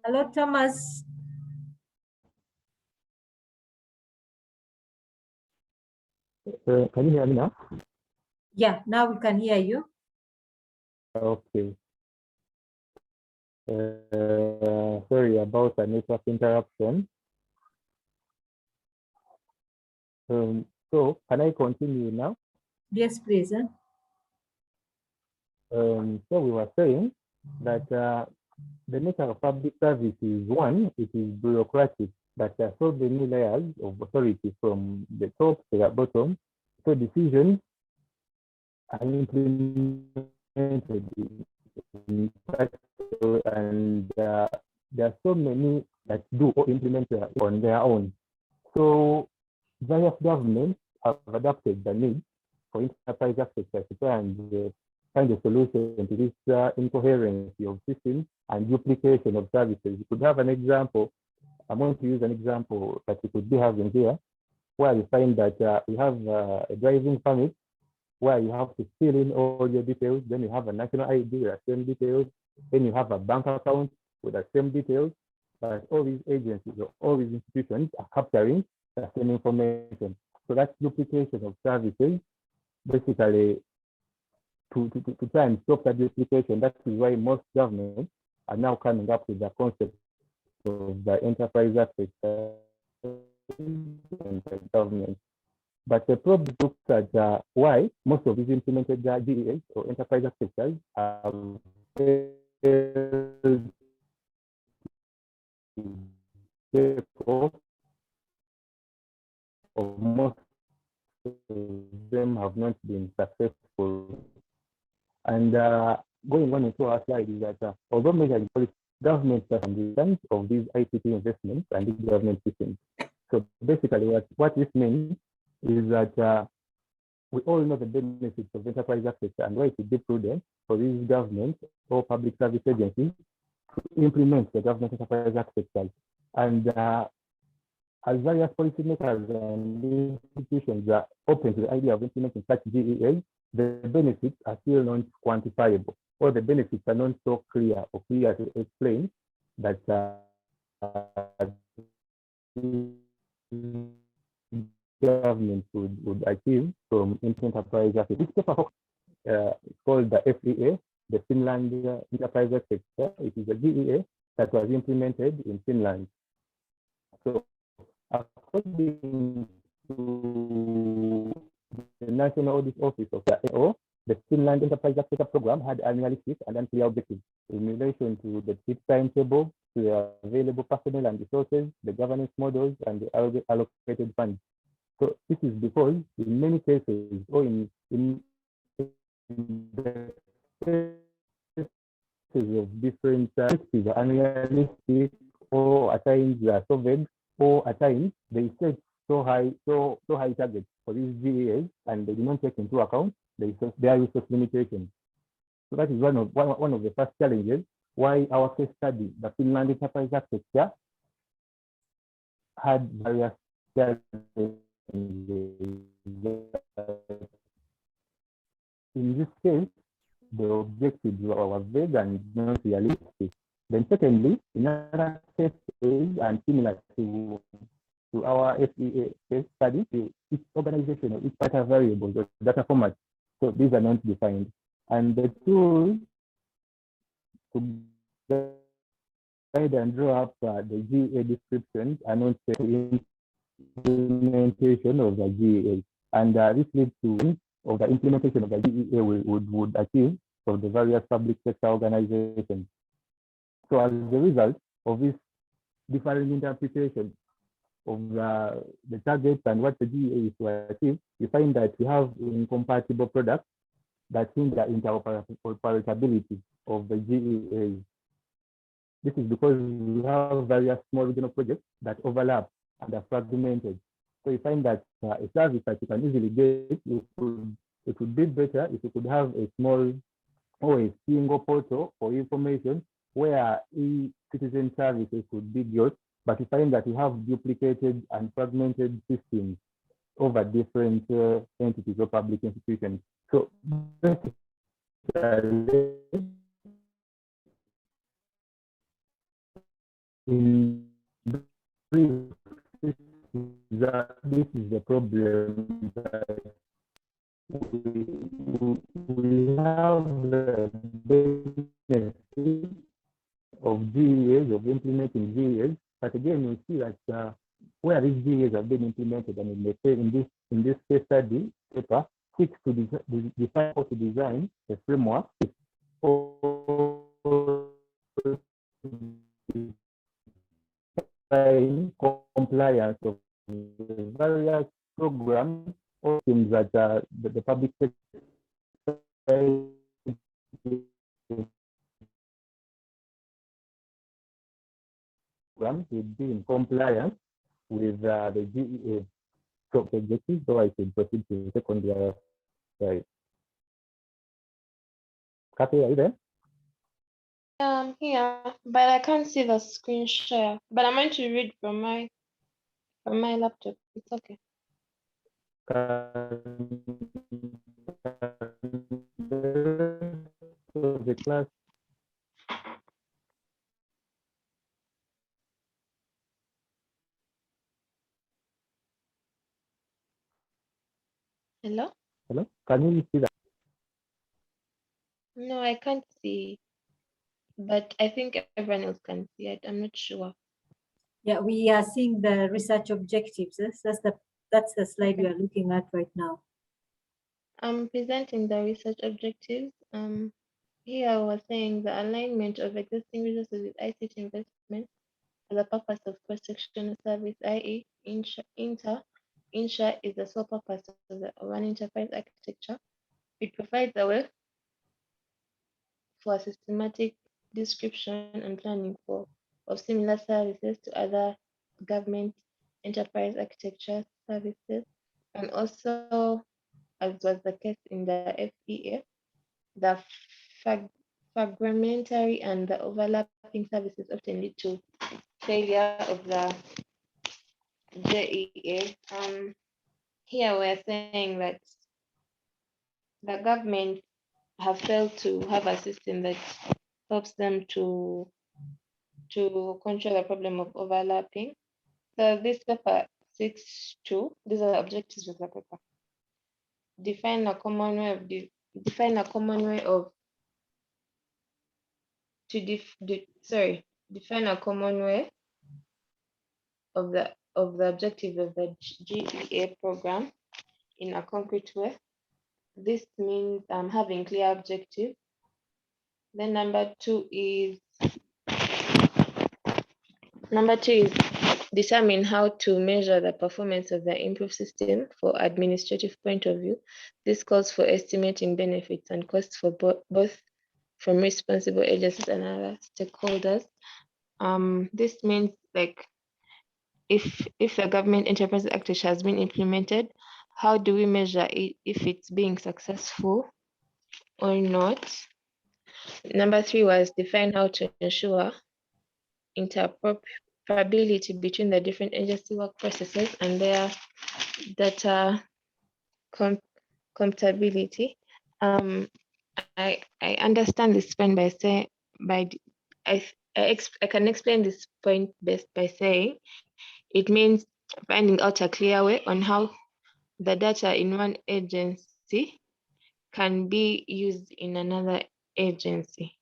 Hello, Thomas. Can you hear me now? Yeah, now we can hear you. Okay. Sorry about the network interruption. So can I continue now? Yes, please. So we were saying that the nature of public service is one, it is bureaucratic, but there are so many layers of authority from the top to the bottom. So decisions are implemented and there are so many that do or implement on their own. So various governments have adapted the need for enterprise architecture to try and find a solution to this incoherency of systems and duplication of services. You could have an example. I'm going to use an example that we could be having here, where we find that we have a driving permit where you have to fill in all your details. Then you have a national ID with the same details. Then you have a bank account with the same details. But all these agencies or all these institutions are capturing the same information. So that's duplication of services, basically to try and stop that duplication. That is why most governments are now coming up with the concept of the enterprise aspect and the government. But the problem looks at why most of these implemented GEAs or enterprise architectures are or most of them have not been successful. And going on into our slide is that although measuring policy, governments are designs of these ICT investments and these government systems. So basically what this means is that we all know the benefits of enterprise architecture and why it should be prudent for these governments or public service agencies to implement the government enterprise architecture. And as various policymakers and institutions are open to the idea of implementing such GEAs, the benefits are still not quantifiable, or the benefits are not so clear or clear to explain that government would achieve from enterprise architecture. This paper is called the FEA, the Finland Enterprise Architecture. It is a GEA that was implemented in Finland. So according to the National Audit Office of the AO, the Finland Enterprise Architecture Program had unrealistic and unclear objectives in relation to the TIP timetable, to the available personnel and resources, the governance models, and the allocated funds. So this is because in many cases, or in the cases of different objectives are unrealistic, or at times they are so vague, or at times they set so high targets for these GEAs, and they do not take into account their resource limitations. So that is one of the first challenges why our case study, the Finland Enterprise Architecture, had various challenges. In this case, the objectives were vague and not realistic. Then secondly, in other cases, and similar to our FEA case study, each organization or each data variables or data formats, so these are not defined. And the tools to guide and draw up the GEA descriptions are not set to implementation of the GEA. And this leads to of the implementation of the GEA would achieve for the various public sector organizations. So as a result of this differing interpretation of the targets and what the GEA is to achieve, we find that we have incompatible products that hinder interoperability of the GEA. This is because we have various small regional projects that overlap and are fragmented. So you find that a service that you can easily get, it would be better if you could have a small or a single portal for information where e-citizen services could be built, but you find that you have duplicated and fragmented systems over different entities or public institutions. So in brief, this is the problem that we have the benefit of GEAs, of implementing GEAs, but again, you see that where these GEAs have been implemented, and in this case study paper, seeks to define how to design a framework for compliance of the various programs or things that the public sector program would be in compliance with the GEA objectives. So I should proceed to the second slide. Kathy, are you there? Here, but I can't see the screen share. But I'm going to read from my laptop. It's okay. the class. Hello? Hello, can you see that? No, I can't see, but I think everyone else can see it. I'm not sure. Yeah, we are seeing the research objectives. Yes? That's the slide we are looking at right now. I'm presenting the research objectives. Here I was saying the alignment of existing resources with ICT investment for the purpose of cross-sectional service, i.e. INSHA is the sole purpose of an enterprise architecture. It provides a way for systematic description and planning of similar services to other government enterprise architecture services, and also, as was the case in the FEA, the fragmentary and the overlapping services often lead to failure of the JEA. Here we're saying that the government have failed to have a system that helps them to control the problem of overlapping. So this paper 6.2, these are the objectives of the paper. Define a common way of define a common way of the objective of the GEA program in a concrete way. This means having clear objectives. Then number two is determine how to measure the performance of the improved system for administrative point of view. This calls for estimating benefits and costs for both from responsible agencies and other stakeholders. This means like if the government enterprise architecture has been implemented, how do we measure it, if it's being successful or not? Number three was define how to ensure interoperability between the different agency work processes and their data compatibility. I understand this point by saying I can explain this point best by saying it means finding out a clear way on how the data in one agency can be used in another agency.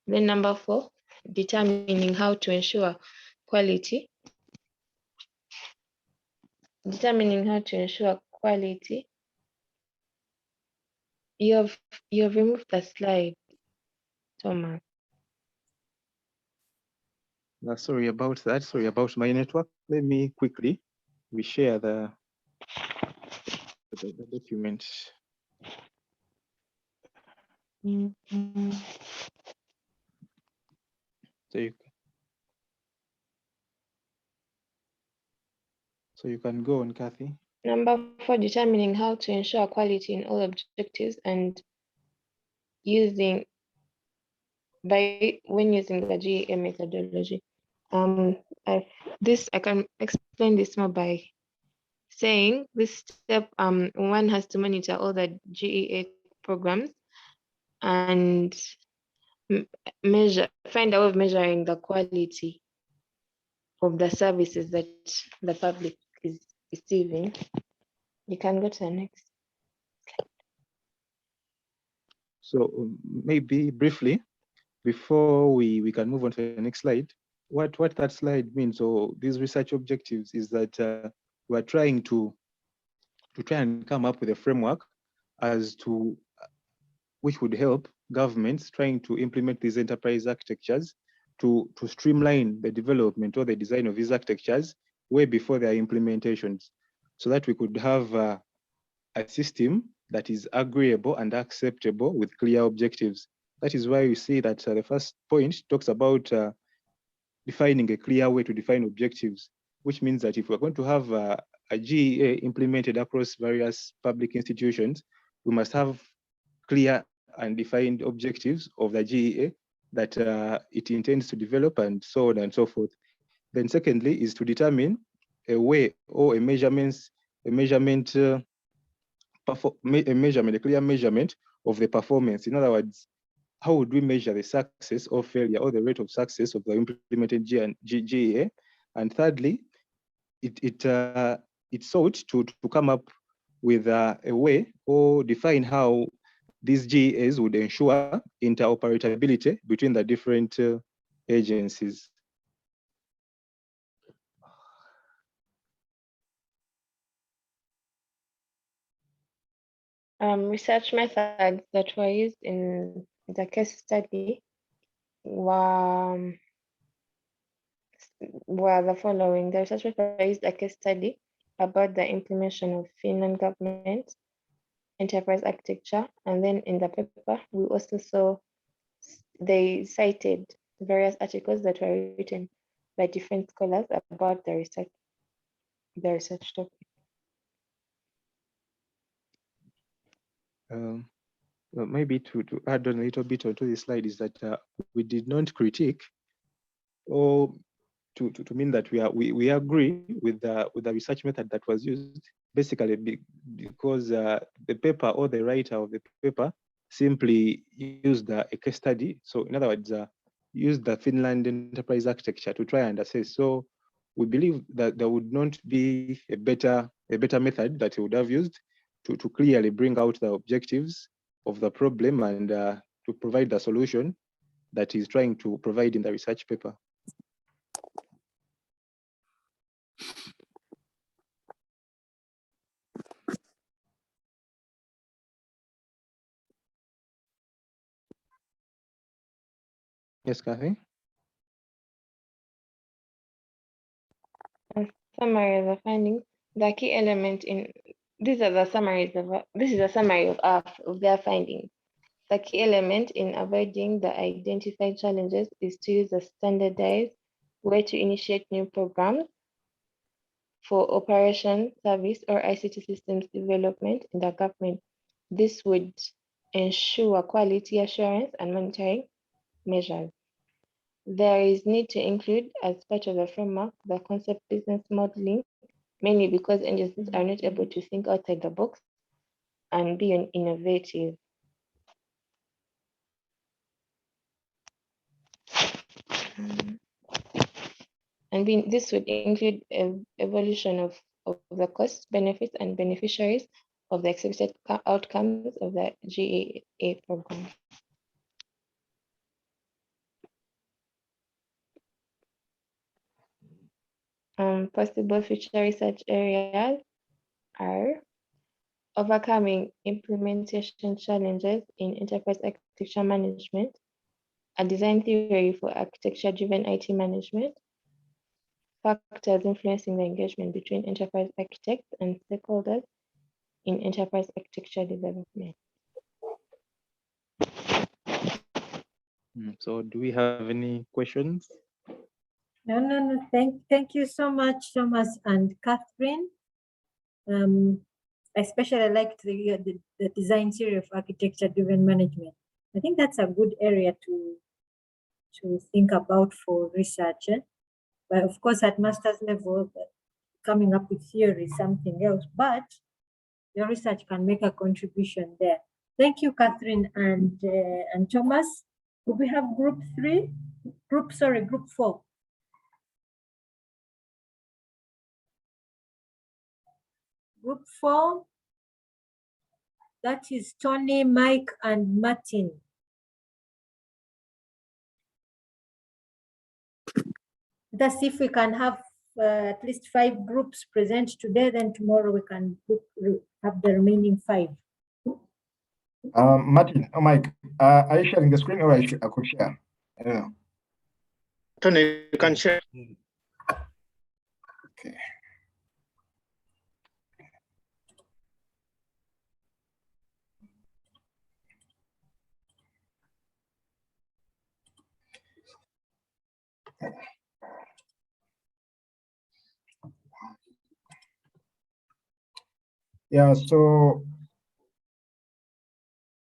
Then number four, determining how to ensure quality. Determining how to ensure quality. You've removed the slide, Thomas. Sorry about that. Sorry about my network. Let me quickly reshare the document. So you can go on, Kathy. Number four, determining how to ensure quality in all objectives and when using the GEA methodology. I can explain this more by saying this step, one has to monitor all the GEA programs and find a way of measuring the quality of the services that the public is receiving. You can go to the next slide. So maybe briefly, before we can move on to the next slide, what that slide means, or these research objectives, is that we're trying to try and come up with a framework as to which would help governments trying to implement these enterprise architectures to streamline the development or the design of these architectures way before their implementations, so that we could have a system that is agreeable and acceptable with clear objectives. That is why you see that the first point talks about defining a clear way to define objectives, which means that if we're going to have a GEA implemented across various public institutions, we must have clear and defined objectives of the GEA that it intends to develop, and so on and so forth. Then secondly is to determine a way or a measurement a clear measurement of the performance. In other words, how would we measure the success or failure or the rate of success of the implemented GEA? And thirdly, it sought to come up with a way or define how these GEAs would ensure interoperability between the different agencies. Research methods that were used in the case study were the following. The research method used a case study about the implementation of Finland government enterprise architecture, and then in the paper we also saw they cited various articles that were written by different scholars about the research topic. Maybe to add on a little bit onto this slide is that we did not critique, or to mean that we agree with the research method that was used, basically because the paper or the writer of the paper simply used a case study. So in other words, used the Finland enterprise architecture to try and assess. So we believe that there would not be a better method that he would have used to clearly bring out the objectives of the problem and to provide the solution that he's trying to provide in the research paper. Yes, Kathy? Summary of the findings. The key element in this is a summary of their findings. The key element in avoiding the identified challenges is to use a standardized way to initiate new programs for operation, service, or ICT systems development in the government. This would ensure quality assurance and monitoring measures. There is need to include, as part of the framework, the concept business modeling, mainly because agencies are not able to think outside the box and be innovative. And this would include evolution of the costs, benefits, and beneficiaries of the expected outcomes of the GEA program. Possible future research areas are overcoming implementation challenges in enterprise architecture management, a design theory for architecture-driven IT management, factors influencing the engagement between enterprise architects and stakeholders in enterprise architecture development. So do we have any questions? No. Thank you so much, Thomas and Catherine. I especially liked the design theory of architecture-driven management. I think that's a good area to think about for research. But of course, at master's level, coming up with theory is something else, but your research can make a contribution there. Thank you, Catherine and Thomas. Could we have group 4? Group 4, that is Tony, Mike, and Martin. Let's see if we can have at least 5 groups present today, then tomorrow we can have the remaining 5. Martin, oh Mike, are you sharing the screen or I could share? I don't know. Tony, you can share. Okay. Yeah, so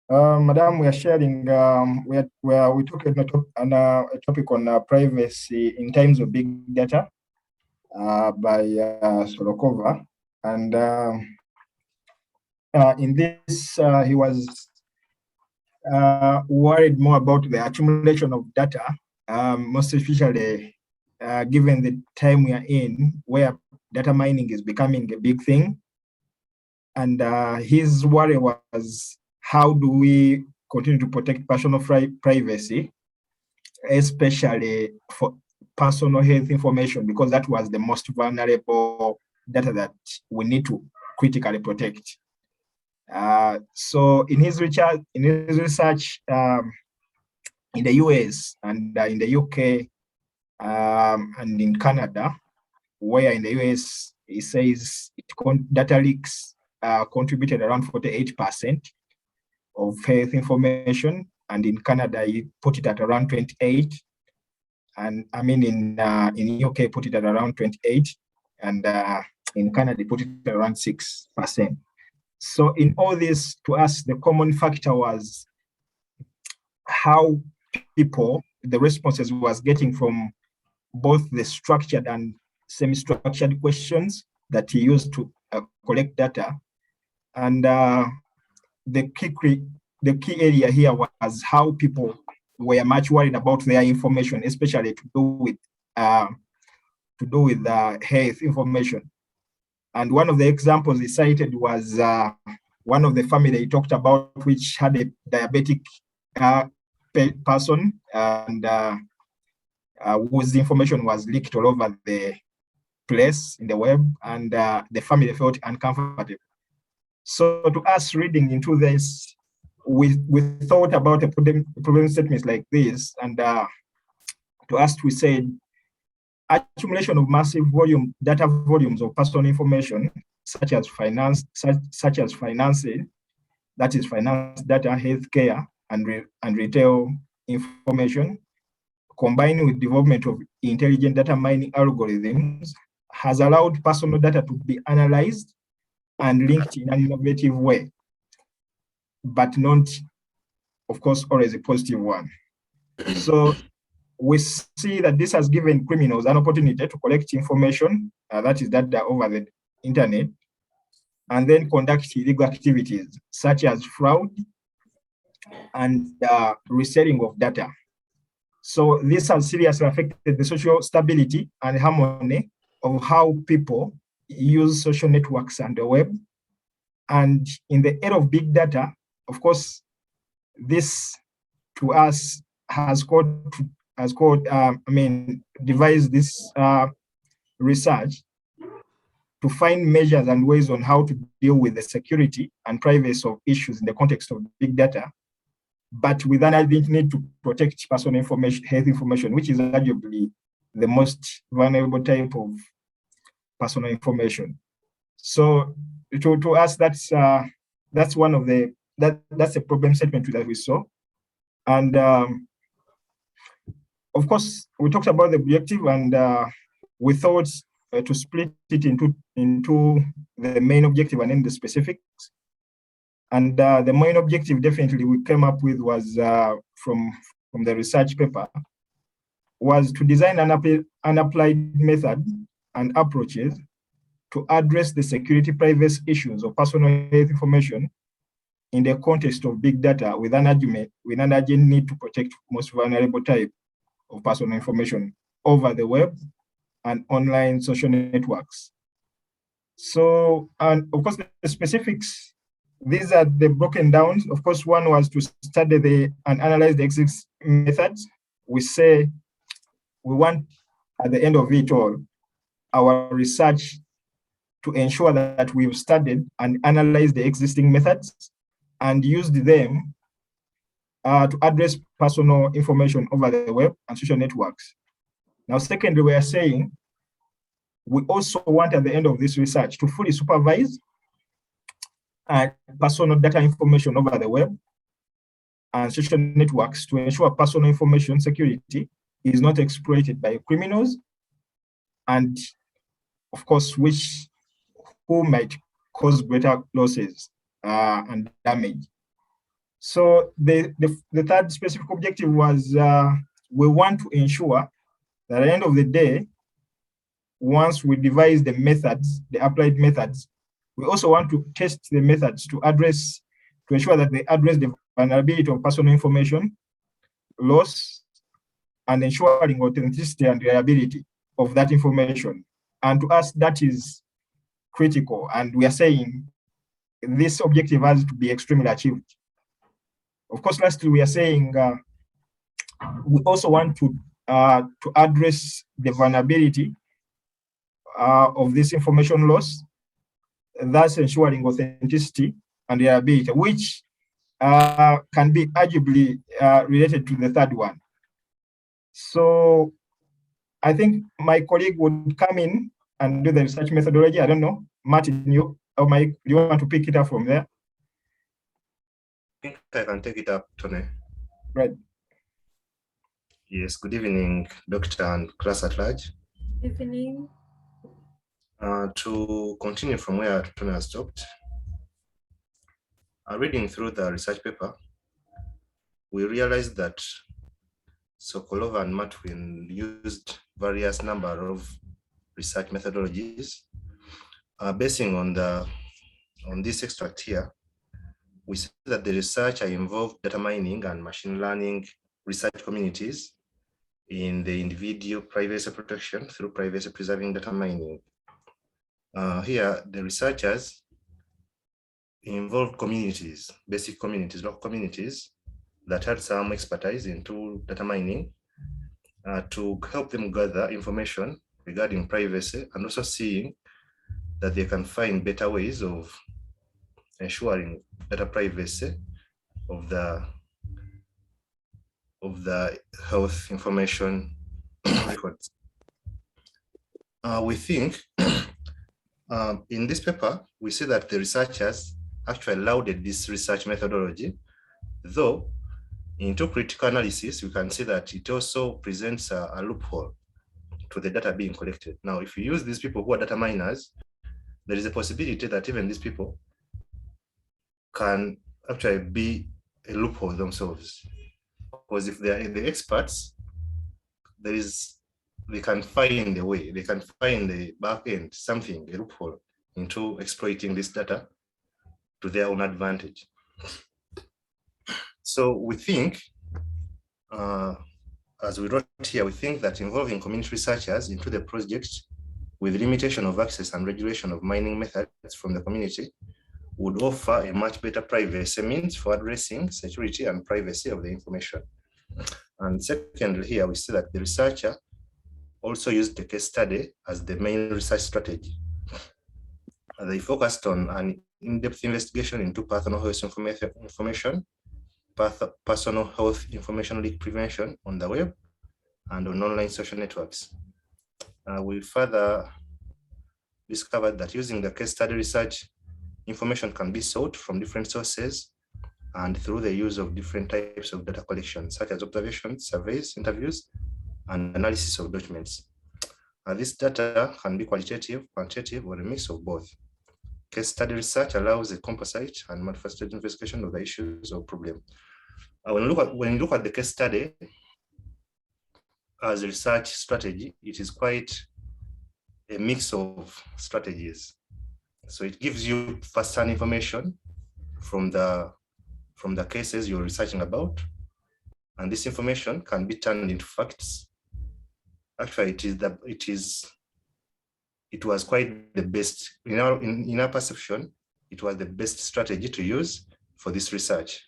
Madam, we are sharing, we took a topic on privacy in times of big data by Solokova. And in this, he was worried more about the accumulation of data, most especially given the time we are in, where data mining is becoming a big thing. And his worry was, how do we continue to protect personal privacy, especially for personal health information, because that was the most vulnerable data that we need to critically protect. So in his research, in the US and in the UK and in Canada, where in the US he says data leaks contributed around 48% of health information, and in Canada he put it at around 28, and I mean in UK put it at around 28, and in Canada he put it at around 6%. So in all this, to us, the common factor was how people, the responses was getting from both the structured and semi-structured questions that he used to collect data. And the key area here was how people were much worried about their information, especially to do with health information. And one of the examples he cited was one of the family he talked about, which had a diabetic person, and whose information was leaked all over the place in the web, and the family felt uncomfortable. So to us, reading into this, we thought about a problem statements like this, and to us we said, accumulation of massive data volumes of personal information, such as financing, that is finance data, healthcare, and retail information, combined with development of intelligent data mining algorithms, has allowed personal data to be analyzed and linked in an innovative way, but not, of course, always a positive one. So we see that this has given criminals an opportunity to collect information, that is data over the internet, and then conduct illegal activities such as fraud and reselling of data. So this has seriously affected the social stability and harmony of how people use social networks and the web. And in the era of big data, of course, this to us has devised this research to find measures and ways on how to deal with the security and privacy of issues in the context of big data, but with an urgent need to protect personal information, health information, which is arguably the most vulnerable type of personal information. So to us, that's one of the that's a problem statement that we saw. And of course, we talked about the objective, and we thought to split it into the main objective and then the specifics. And the main objective, definitely, we came up with was from the research paper, was to design an applied method and approaches to address the security privacy issues of personal health information in the context of big data with an urgent need to protect most vulnerable type of personal information over the web and online social networks. So, and of course, the specifics, these are the broken down. Of course, one was to study and analyze the existing methods. We say we want, at the end of it all, our research to ensure that we've studied and analyzed the existing methods and used them to address personal information over the web and social networks. Now, secondly, we are saying we also want, at the end of this research, to fully supervise personal data information over the web and social networks to ensure personal information security is not exploited by criminals, and of course, who might cause greater losses and damage. So the third specific objective was we want to ensure that at the end of the day, once we devise the methods, the applied methods, We also want to test the methods to ensure that they address the vulnerability of personal information loss and ensuring authenticity and reliability of that information. And to us, that is critical. And we are saying this objective has to be extremely achieved. Of course, lastly, we are saying we also want to address the vulnerability of this information loss, thus ensuring authenticity and reliability, which can be arguably related to the third one. So I think my colleague would come in and do the research methodology. I don't know, Martin, you or Mike, do you want to pick it up from there? I think I can take it up, Tony. Right. Yes, good evening, Doctor and class at large. Good evening. To continue from where Tony has stopped, reading through the research paper, we realized that Sokolova and Matwin used various number of research methodologies. Basing on this extract here, we see that the researcher involved data mining and machine learning research communities in the individual privacy protection through privacy preserving data mining. Here, the researchers involved communities, basic communities, local communities that had some expertise into data mining to help them gather information regarding privacy and also seeing that they can find better ways of ensuring data privacy of the health information records. We think in this paper, we see that the researchers actually lauded this research methodology, though into critical analysis, we can see that it also presents a loophole to the data being collected. Now, if you use these people who are data miners, there is a possibility that even these people can actually be a loophole themselves. Because if they are the experts, they can find a way, they can find the back end, something, a loophole into exploiting this data to their own advantage. So we think, as we wrote here, we think that involving community researchers into the project with limitation of access and regulation of mining methods from the community would offer a much better privacy means for addressing security and privacy of the information. And secondly, here we see that the researcher also used the case study as the main research strategy. They focused on an in-depth investigation into personal health information, personal health information leak prevention on the web and on online social networks. We further discovered that using the case study research, information can be sought from different sources and through the use of different types of data collection, such as observations, surveys, interviews, and analysis of documents. This data can be qualitative, quantitative, or a mix of both. Case study research allows a composite and multifaceted investigation of the issues or problem. When you look at the case study as a research strategy, it is quite a mix of strategies. So it gives you first-hand information from the cases you're researching about, and this information can be turned into facts. Actually, it was quite the best in our perception. It was the best strategy to use for this research.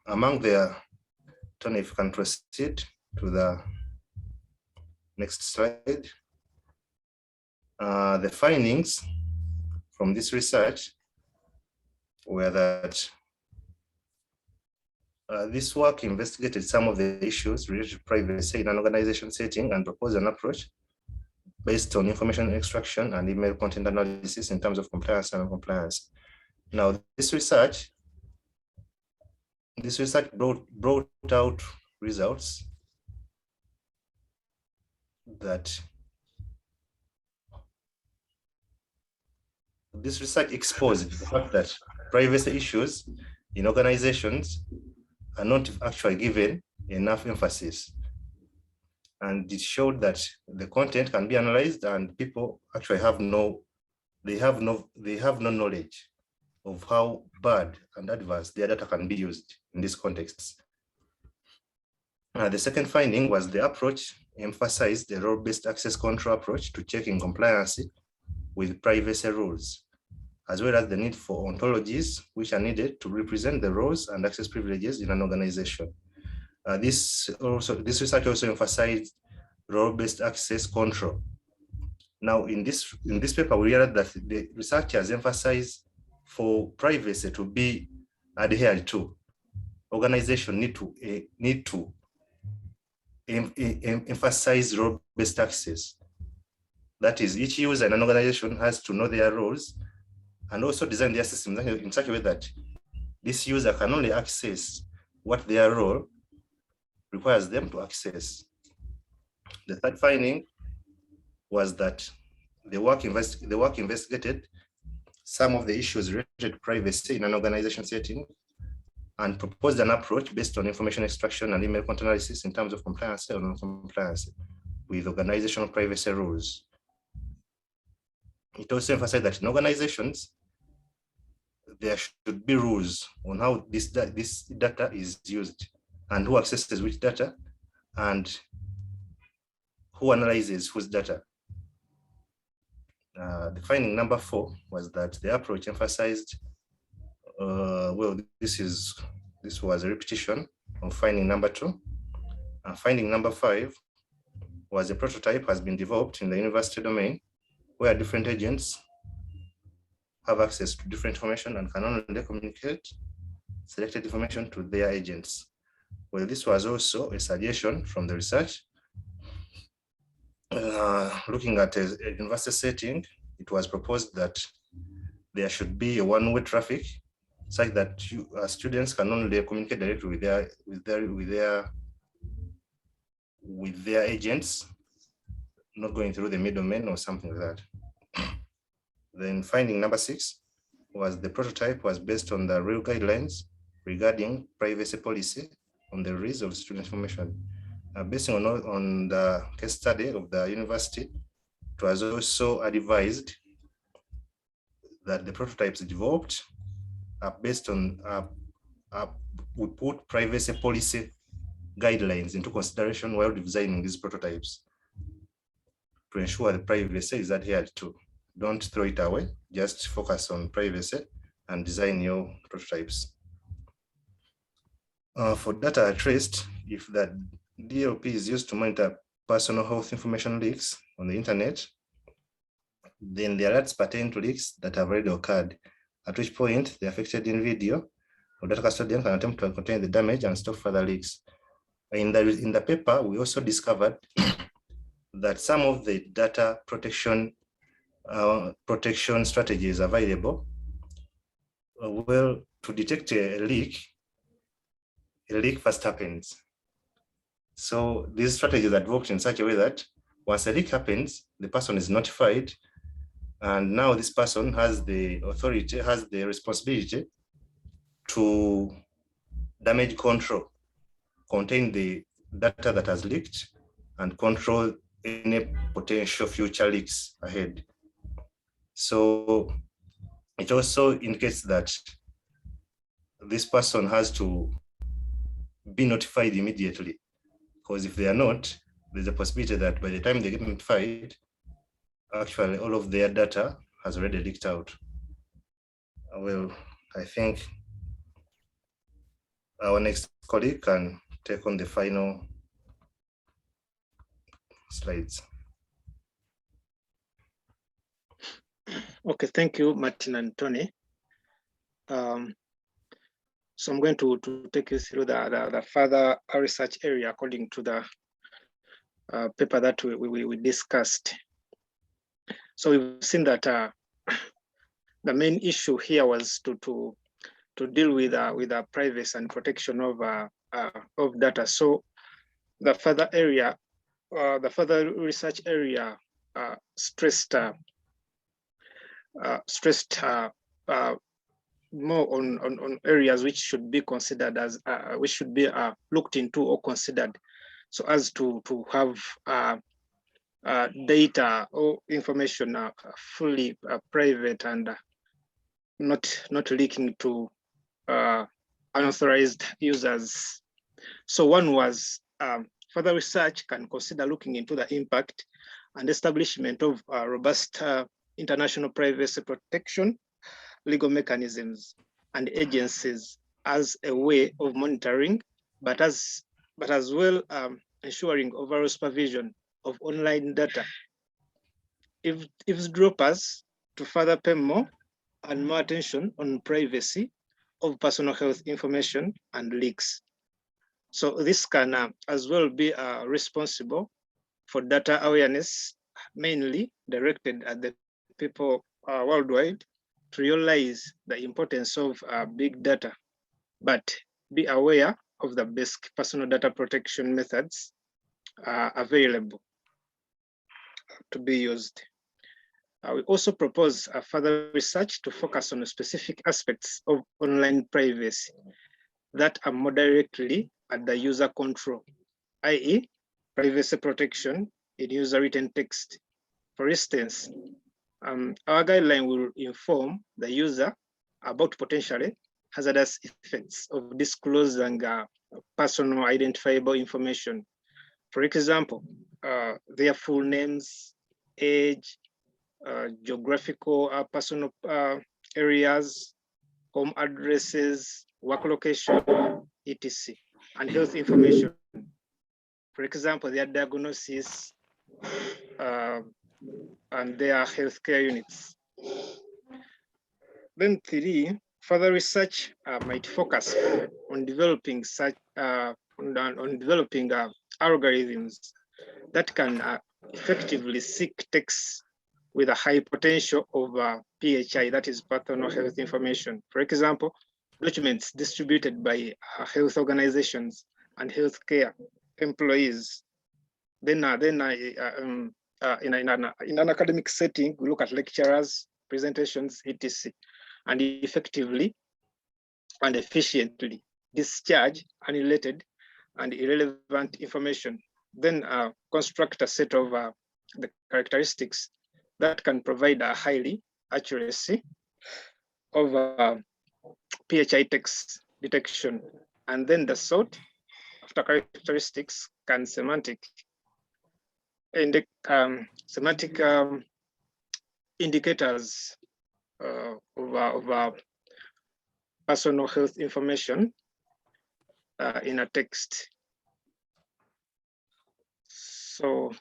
Among the, Tony, if you can proceed to the next slide. The findings from this research were that this work investigated some of the issues related to privacy in an organization setting and proposed an approach based on information extraction and email content analysis in terms of compliance and non-compliance. Now, this research brought out results that this research exposed the fact that privacy issues in organizations are not actually given enough emphasis. And it showed that the content can be analyzed and people actually have no knowledge of how bad and adverse their data can be used in these contexts. The second finding was the approach emphasized the role-based access control approach to checking compliance with privacy rules, as well as the need for ontologies which are needed to represent the roles and access privileges in an organization. This research also emphasized role-based access control. Now, in this paper, we realized that the researchers emphasize for privacy to be adhered to, organizations need to emphasize role-based access. That is, each user in an organization has to know their roles and also design their systems in such a way that this user can only access what their role requires them to access. The third finding was that the work investigated some of the issues related to privacy in an organization setting and proposed an approach based on information extraction and email content analysis in terms of compliance or non-compliance with organizational privacy rules. It also emphasized that in organizations, there should be rules on how this data is used and who accesses which data and who analyzes whose data. The finding number 4 was that the approach emphasized, this was a repetition of finding number 2. Finding number 5 was a prototype has been developed in the university domain where different agents have access to different information and can only communicate selected information to their agents. Well, this was also a suggestion from the research. Looking at a university setting, it was proposed that there should be a one-way traffic such that students can only communicate directly with their agents, not going through the middleman or something like that. Then finding number 6 was the prototype was based on the real guidelines regarding privacy policy on the release of student information. Based on the case study of the university, it was also advised that the prototypes developed are based on, we put privacy policy guidelines into consideration while designing these prototypes to ensure the privacy is adhered to. Don't throw it away, just focus on privacy and design your prototypes. For data at rest, if that DLP is used to monitor personal health information leaks on the internet, then the alerts pertain to leaks that have already occurred, at which point the affected individual or data custodian can attempt to contain the damage and stop further leaks. In the paper, we also discovered that some of the data protection strategies available, well, to detect a leak first happens. So these strategies are developed in such a way that once a leak happens, the person is notified, and now this person has the authority, has the responsibility to damage control, contain the data that has leaked, and control any potential future leaks ahead. So it also indicates that this person has to be notified immediately, because if they are not, there's a possibility that by the time they get notified, actually all of their data has already leaked out. Well, I think our next colleague can take on the final slides. Okay, thank you, Martin and Tony. So I'm going to take you through the further research area according to the paper that we discussed. So we've seen that the main issue here was to deal with the privacy and protection of data. So the further research area stressed more on areas which should be considered as which should be looked into or considered so as to have data or information fully private and not leaking to unauthorized users. So one was further research can consider looking into the impact and establishment of robust international privacy protection legal mechanisms and agencies as a way of monitoring, but as well ensuring overall supervision of online data. If eavesdroppers to further pay more and more attention on privacy of personal health information and leaks. So this can as well be responsible for data awareness, mainly directed at the people worldwide to realize the importance of big data, but be aware of the basic personal data protection methods available to be used. We also propose further research to focus on specific aspects of online privacy that are more directly at the user control, i.e. privacy protection in user written text. For instance, our guideline will inform the user about potentially hazardous effects of disclosing personal identifiable information. For example, their full names, age, geographical personal areas, home addresses, work location, etc., and health information. For example, their diagnosis and their healthcare units. Then 3, further research might focus on developing such on developing algorithms that can effectively seek texts with a high potential of PHI, that is personal health information. For example, documents distributed by health organizations and healthcare employees. Then in an academic setting, we look at lecturers, presentations, etc., and effectively and efficiently discharge unrelated and irrelevant information. Then construct a set of the characteristics that can provide a highly accuracy of PHI text detection. And then the sort after characteristics can semantic indicators of personal health information in a text. So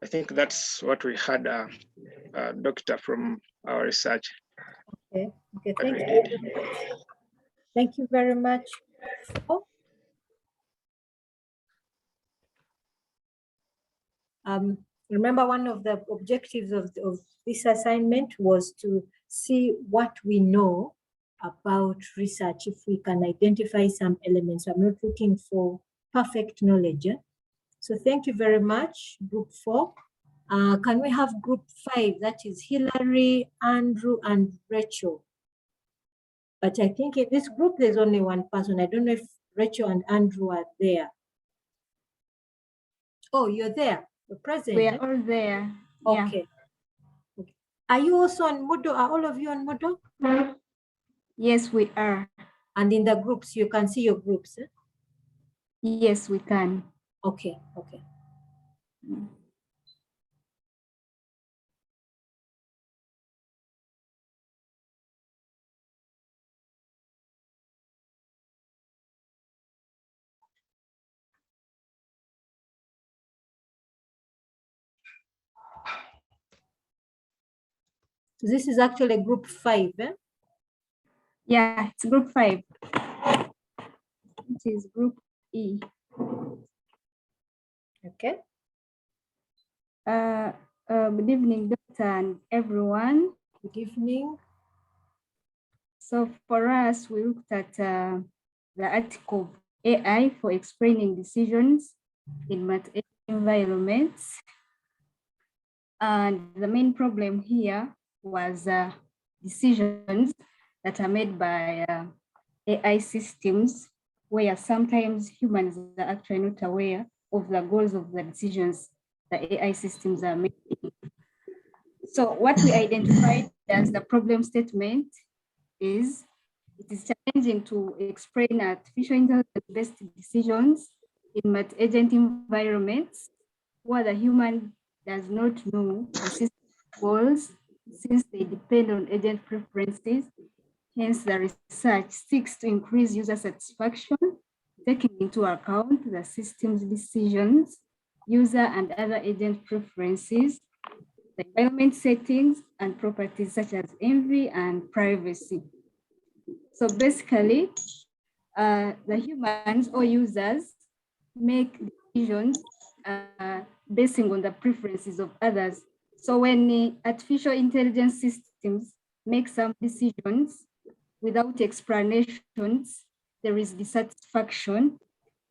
I think that's what we had, Doctor, from our research. Okay, thank you. Thank you very much. Remember, one of the objectives of this assignment was to see what we know about research, if we can identify some elements. I'm not looking for perfect knowledge. So thank you very much, Group 4. Can we have Group 5? That is Hillary, Andrew, and Rachel. But I think in this group, there's only one person. I don't know if Rachel and Andrew are there. Oh, you're there. You're present. We are all there. Okay. Yeah. Okay. Are you also on Moodle? Are all of you on Moodle? Yes, we are. And in the groups, you can see your groups? Eh? Yes, we can. Okay, okay. So this is actually Group 5, eh? Yeah, it's Group 5. It is Group E. Okay. Good evening, Doctor, and everyone. Good evening. So for us, we looked at the article AI for explaining decisions in multi environments. And the main problem here was decisions that are made by AI systems where sometimes humans are actually not aware of the goals of the decisions the AI systems are making. So what we identified as the problem statement is, it is challenging to explain artificial intelligence-based decisions in multi-agent environments where the human does not know the system goals, since they depend on agent preferences. Hence, the research seeks to increase user satisfaction, taking into account the system's decisions, user and other agent preferences, the environment settings, and properties such as envy and privacy. So basically, the humans or users make decisions basing on the preferences of others. So when the artificial intelligence systems make some decisions without explanations, there is dissatisfaction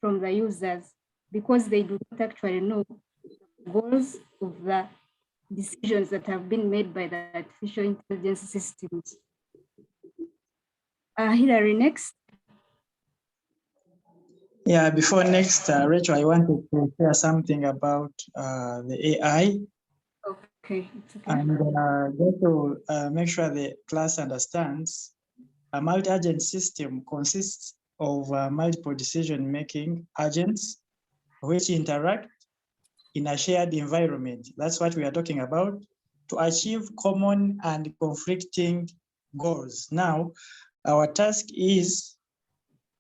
from the users because they do not actually know the goals of the decisions that have been made by the artificial intelligence systems. Hilary, next. Yeah, before next, Rachel, I wanted to share something about the AI. Okay. And just to make sure the class understands, a multi-agent system consists of multiple decision-making agents which interact in a shared environment. That's what we are talking about, to achieve common and conflicting goals. Now, our task is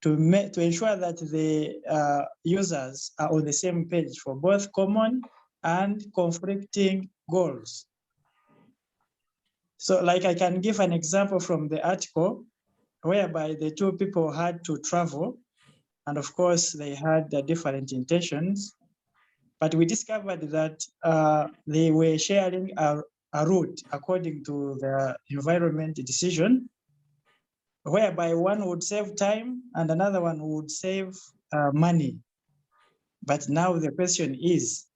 to ensure that the users are on the same page for both common and conflicting goals. So like I can give an example from the article whereby the two people had to travel, and of course they had different intentions, but we discovered that they were sharing a route according to the environment decision, whereby one would save time and another one would save money. But now the question is,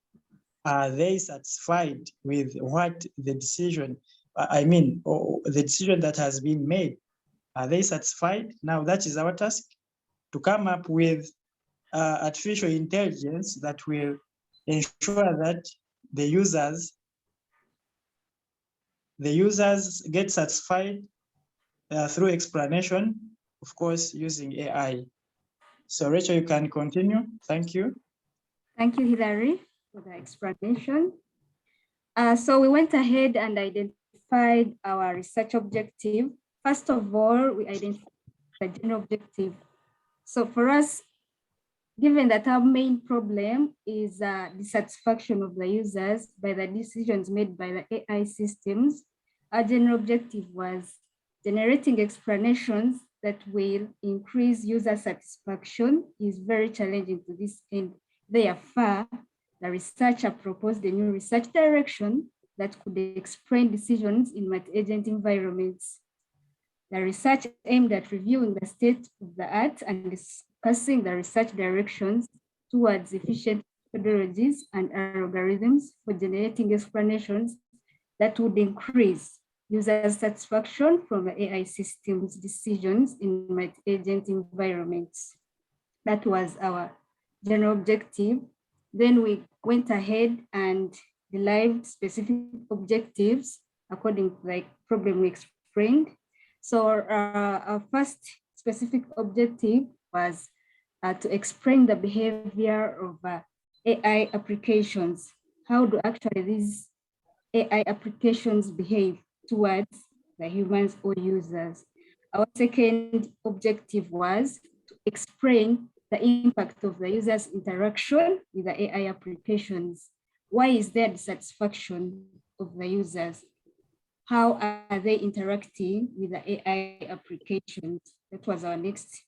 are they satisfied with what the decision, the decision that has been made? Are they satisfied? Now that is our task, to come up with artificial intelligence that will ensure that the users get satisfied through explanation, of course, using AI. So Rachel, you can continue. Thank you. Thank you, Hilary, for the explanation. So we went ahead and identified our research objective. First of all, we identified the general objective. So for us, given that our main problem is dissatisfaction of the users by the decisions made by the AI systems, our general objective was generating explanations that will increase user satisfaction is very challenging to this end. Therefore, the researcher proposed a new research direction that could explain decisions in multi-agent environments. The research aimed at reviewing the state of the art and discussing the research directions towards efficient methodologies and algorithms for generating explanations that would increase user satisfaction from the AI systems decisions in multi-agent environments. That was our general objective. Then we went ahead and derived specific objectives according to the problem we explained. So our first specific objective was to explain the behavior of AI applications. How do actually these AI applications behave towards the humans or users? Our second objective was to explain the impact of the user's interaction with the AI applications. Why is there dissatisfaction of the users? How are they interacting with the AI applications? That was our next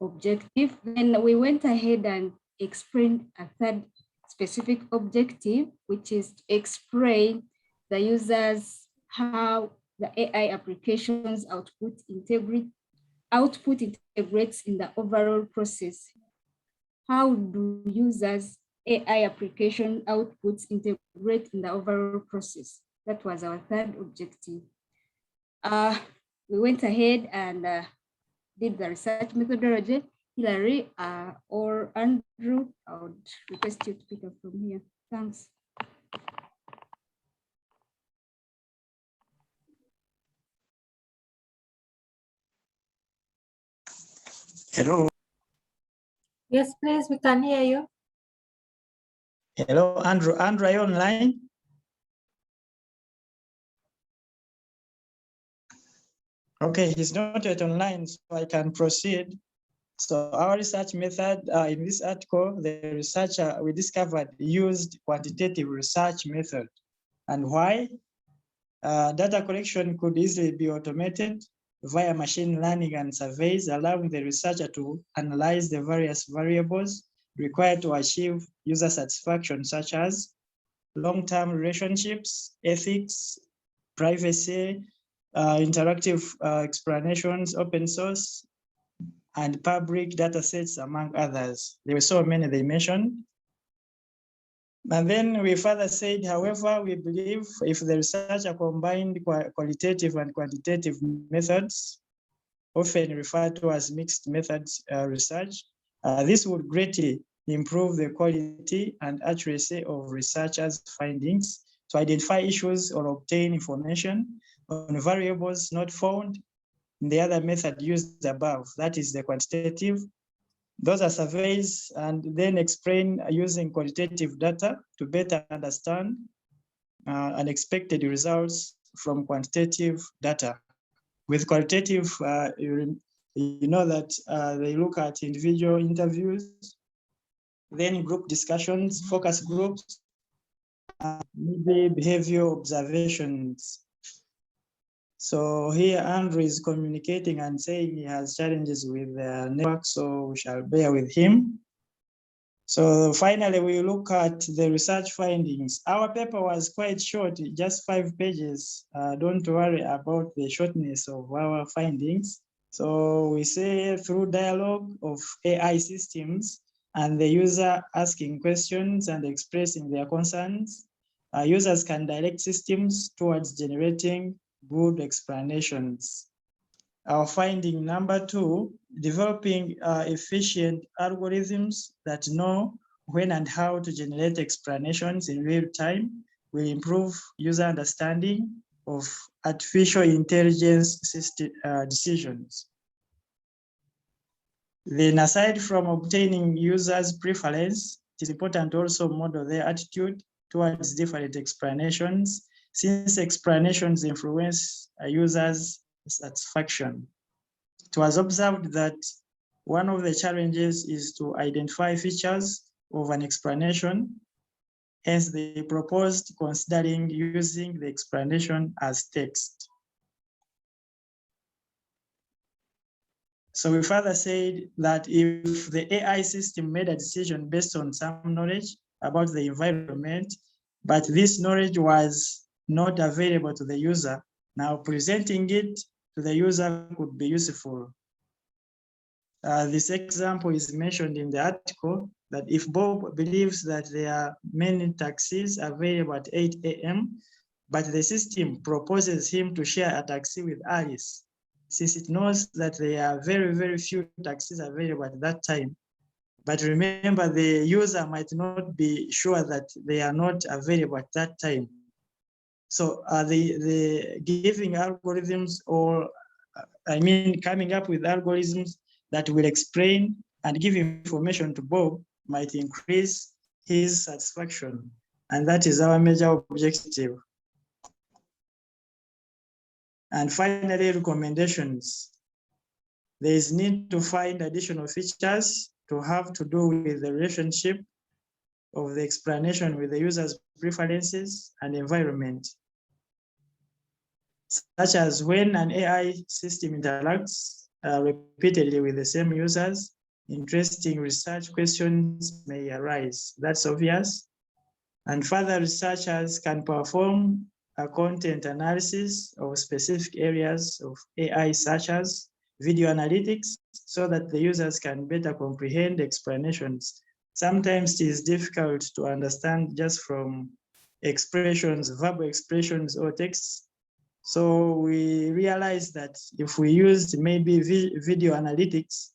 objective. Then we went ahead and explained a third specific objective, which is to explain the users how the AI applications output integrates in the overall process. How do users' AI application outputs integrate in the overall process? That was our third objective. We went ahead and did the research methodology. Hilary or Andrew, I would request you to pick up from here. Thanks. Hello. Yes, please, we can hear you. Hello, Andrew. Andrew, are you online? Okay, he's not yet online, so I can proceed. So our research method in this article, the researcher we discovered used quantitative research method. And why? Data collection could easily be automated via machine learning and surveys, allowing the researcher to analyze the various variables required to achieve user satisfaction, such as long-term relationships, ethics, privacy, interactive explanations, open source, and public data sets, among others. There were so many they mentioned. And then we further said, however, we believe if the researcher combined qualitative and quantitative methods, often referred to as mixed methods research, this would greatly improve the quality and accuracy of researchers' findings to identify issues or obtain information on variables not found in the other method used above, that is the quantitative. Those are surveys and then explain using qualitative data to better understand unexpected results from quantitative data. With qualitative, you know that they look at individual interviews, then group discussions, focus groups, maybe behavioral observations. So here Andrew is communicating and saying he has challenges with the network, so we shall bear with him. So finally, we look at the research findings. Our paper was quite short, just 5 pages. Don't worry about the shortness of our findings. So we say through dialogue of AI systems and the user asking questions and expressing their concerns, users can direct systems towards generating good explanations. Our finding number 2, developing efficient algorithms that know when and how to generate explanations in real time will improve user understanding of artificial intelligence system, decisions. Then aside from obtaining users' preference, it is important to also model their attitude towards different explanations, since explanations influence a user's satisfaction. It was observed that one of the challenges is to identify features of an explanation. Hence, they proposed considering using the explanation as text. So we further said that if the AI system made a decision based on some knowledge about the environment, but this knowledge was not available to the user, now presenting it to the user could be useful. This example is mentioned in the article that if Bob believes that there are many taxis available at 8 a.m., but the system proposes him to share a taxi with Alice, since it knows that there are very, very few taxis available at that time. But remember, the user might not be sure that they are not available at that time. So the giving algorithms, or I mean, coming up with algorithms that will explain and give information to Bob might increase his satisfaction. And that is our major objective. And finally, recommendations. There is need to find additional features to have to do with the relationship of the explanation with the user's preferences and environment, such as when an AI system interacts repeatedly with the same users, interesting research questions may arise. That's obvious. And further researchers can perform a content analysis of specific areas of AI, such as video analytics, so that the users can better comprehend explanations. Sometimes it is difficult to understand just from expressions, verbal expressions or texts. So we realized that if we used maybe video analytics,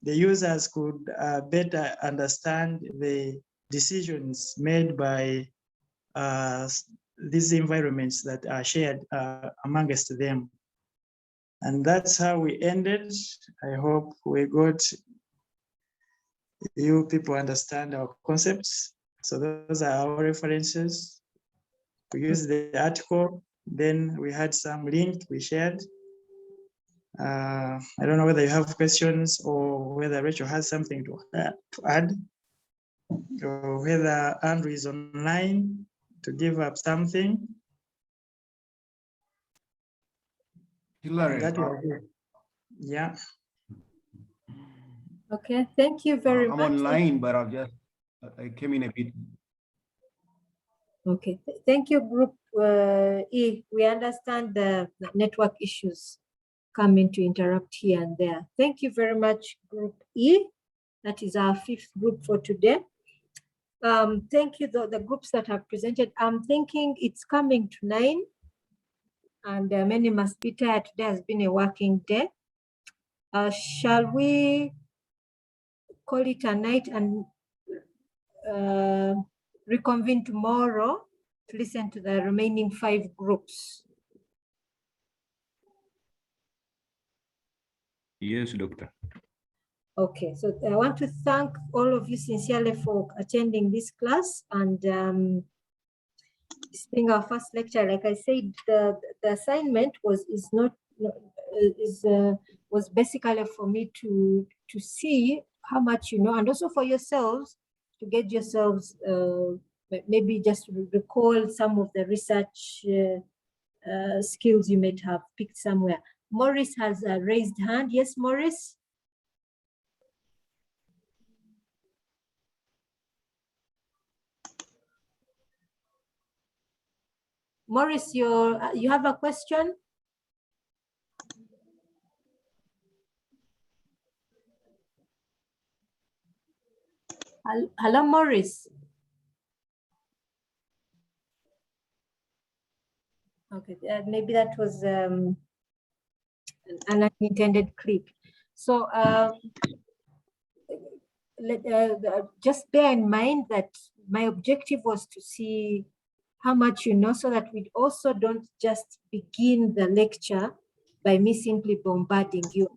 the users could better understand the decisions made by these environments that are shared amongst them. And that's how we ended. I hope we got you people understand our concepts. So those are our references. We used the article, then we had some link we shared. I don't know whether you have questions or whether Rachel has something to add, or whether Andrew is online to give up something. Hilary. That will be, yeah. Okay, thank you very much. I'm online, but I came in a bit. Okay, thank you, Group E. We understand the network issues coming to interrupt here and there. Thank you very much, Group E. That is our 5th group for today. Thank you, the groups that have presented. I'm thinking it's coming to 9, and many must be tired. Today has been a working day. Shall we call it a night and reconvene tomorrow to listen to the remaining 5 groups? Yes, Doctor. Okay, so I want to thank all of you sincerely for attending this class, and this being our first lecture. Like I said, the assignment was basically for me to see how much you know, and also for yourselves to get yourselves maybe just recall some of the research skills you might have picked somewhere. Morris has a raised hand. Yes, Morris. Morris, you have a question? Hello, Morris. Okay, maybe that was an unintended clip. So just bear in mind that my objective was to see how much you know, so that we also don't just begin the lecture by me simply bombarding you.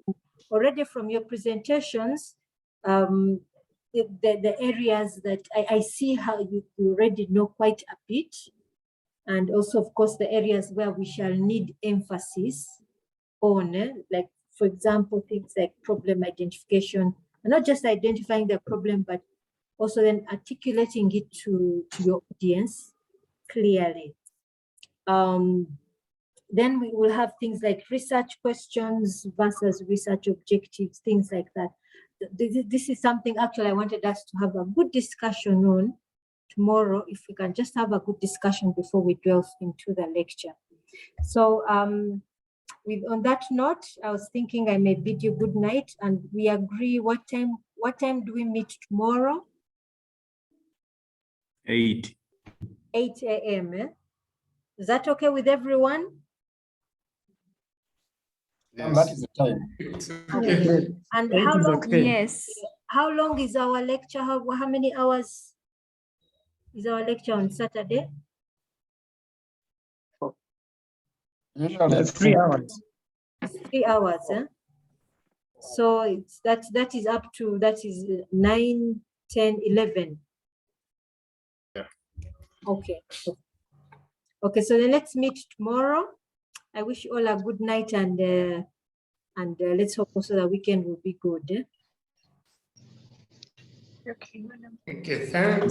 Already from your presentations, the areas that I see how you already know quite a bit, and also, of course, the areas where we shall need emphasis on, like, for example, things like problem identification, and not just identifying the problem, but also then articulating it to your audience clearly. Then we will have things like research questions versus research objectives, things like that. This is something actually I wanted us to have a good discussion on tomorrow, if we can just have a good discussion before we delve into the lecture. So on that note, I was thinking I may bid you good night, and we agree what time do we meet tomorrow? 8. 8 a.m. Is that okay with everyone? Yes. That is the time. Okay. And how long? Okay. Yes. How long is our lecture? How many hours is our lecture on Saturday? Usually 3 hours. 3 hours, So it's that is up to 9, 10, 11. Yeah. Okay. Okay, so then let's meet tomorrow. I wish you all a good night, and let's hope also the weekend will be good. Okay, madam. Okay, thanks.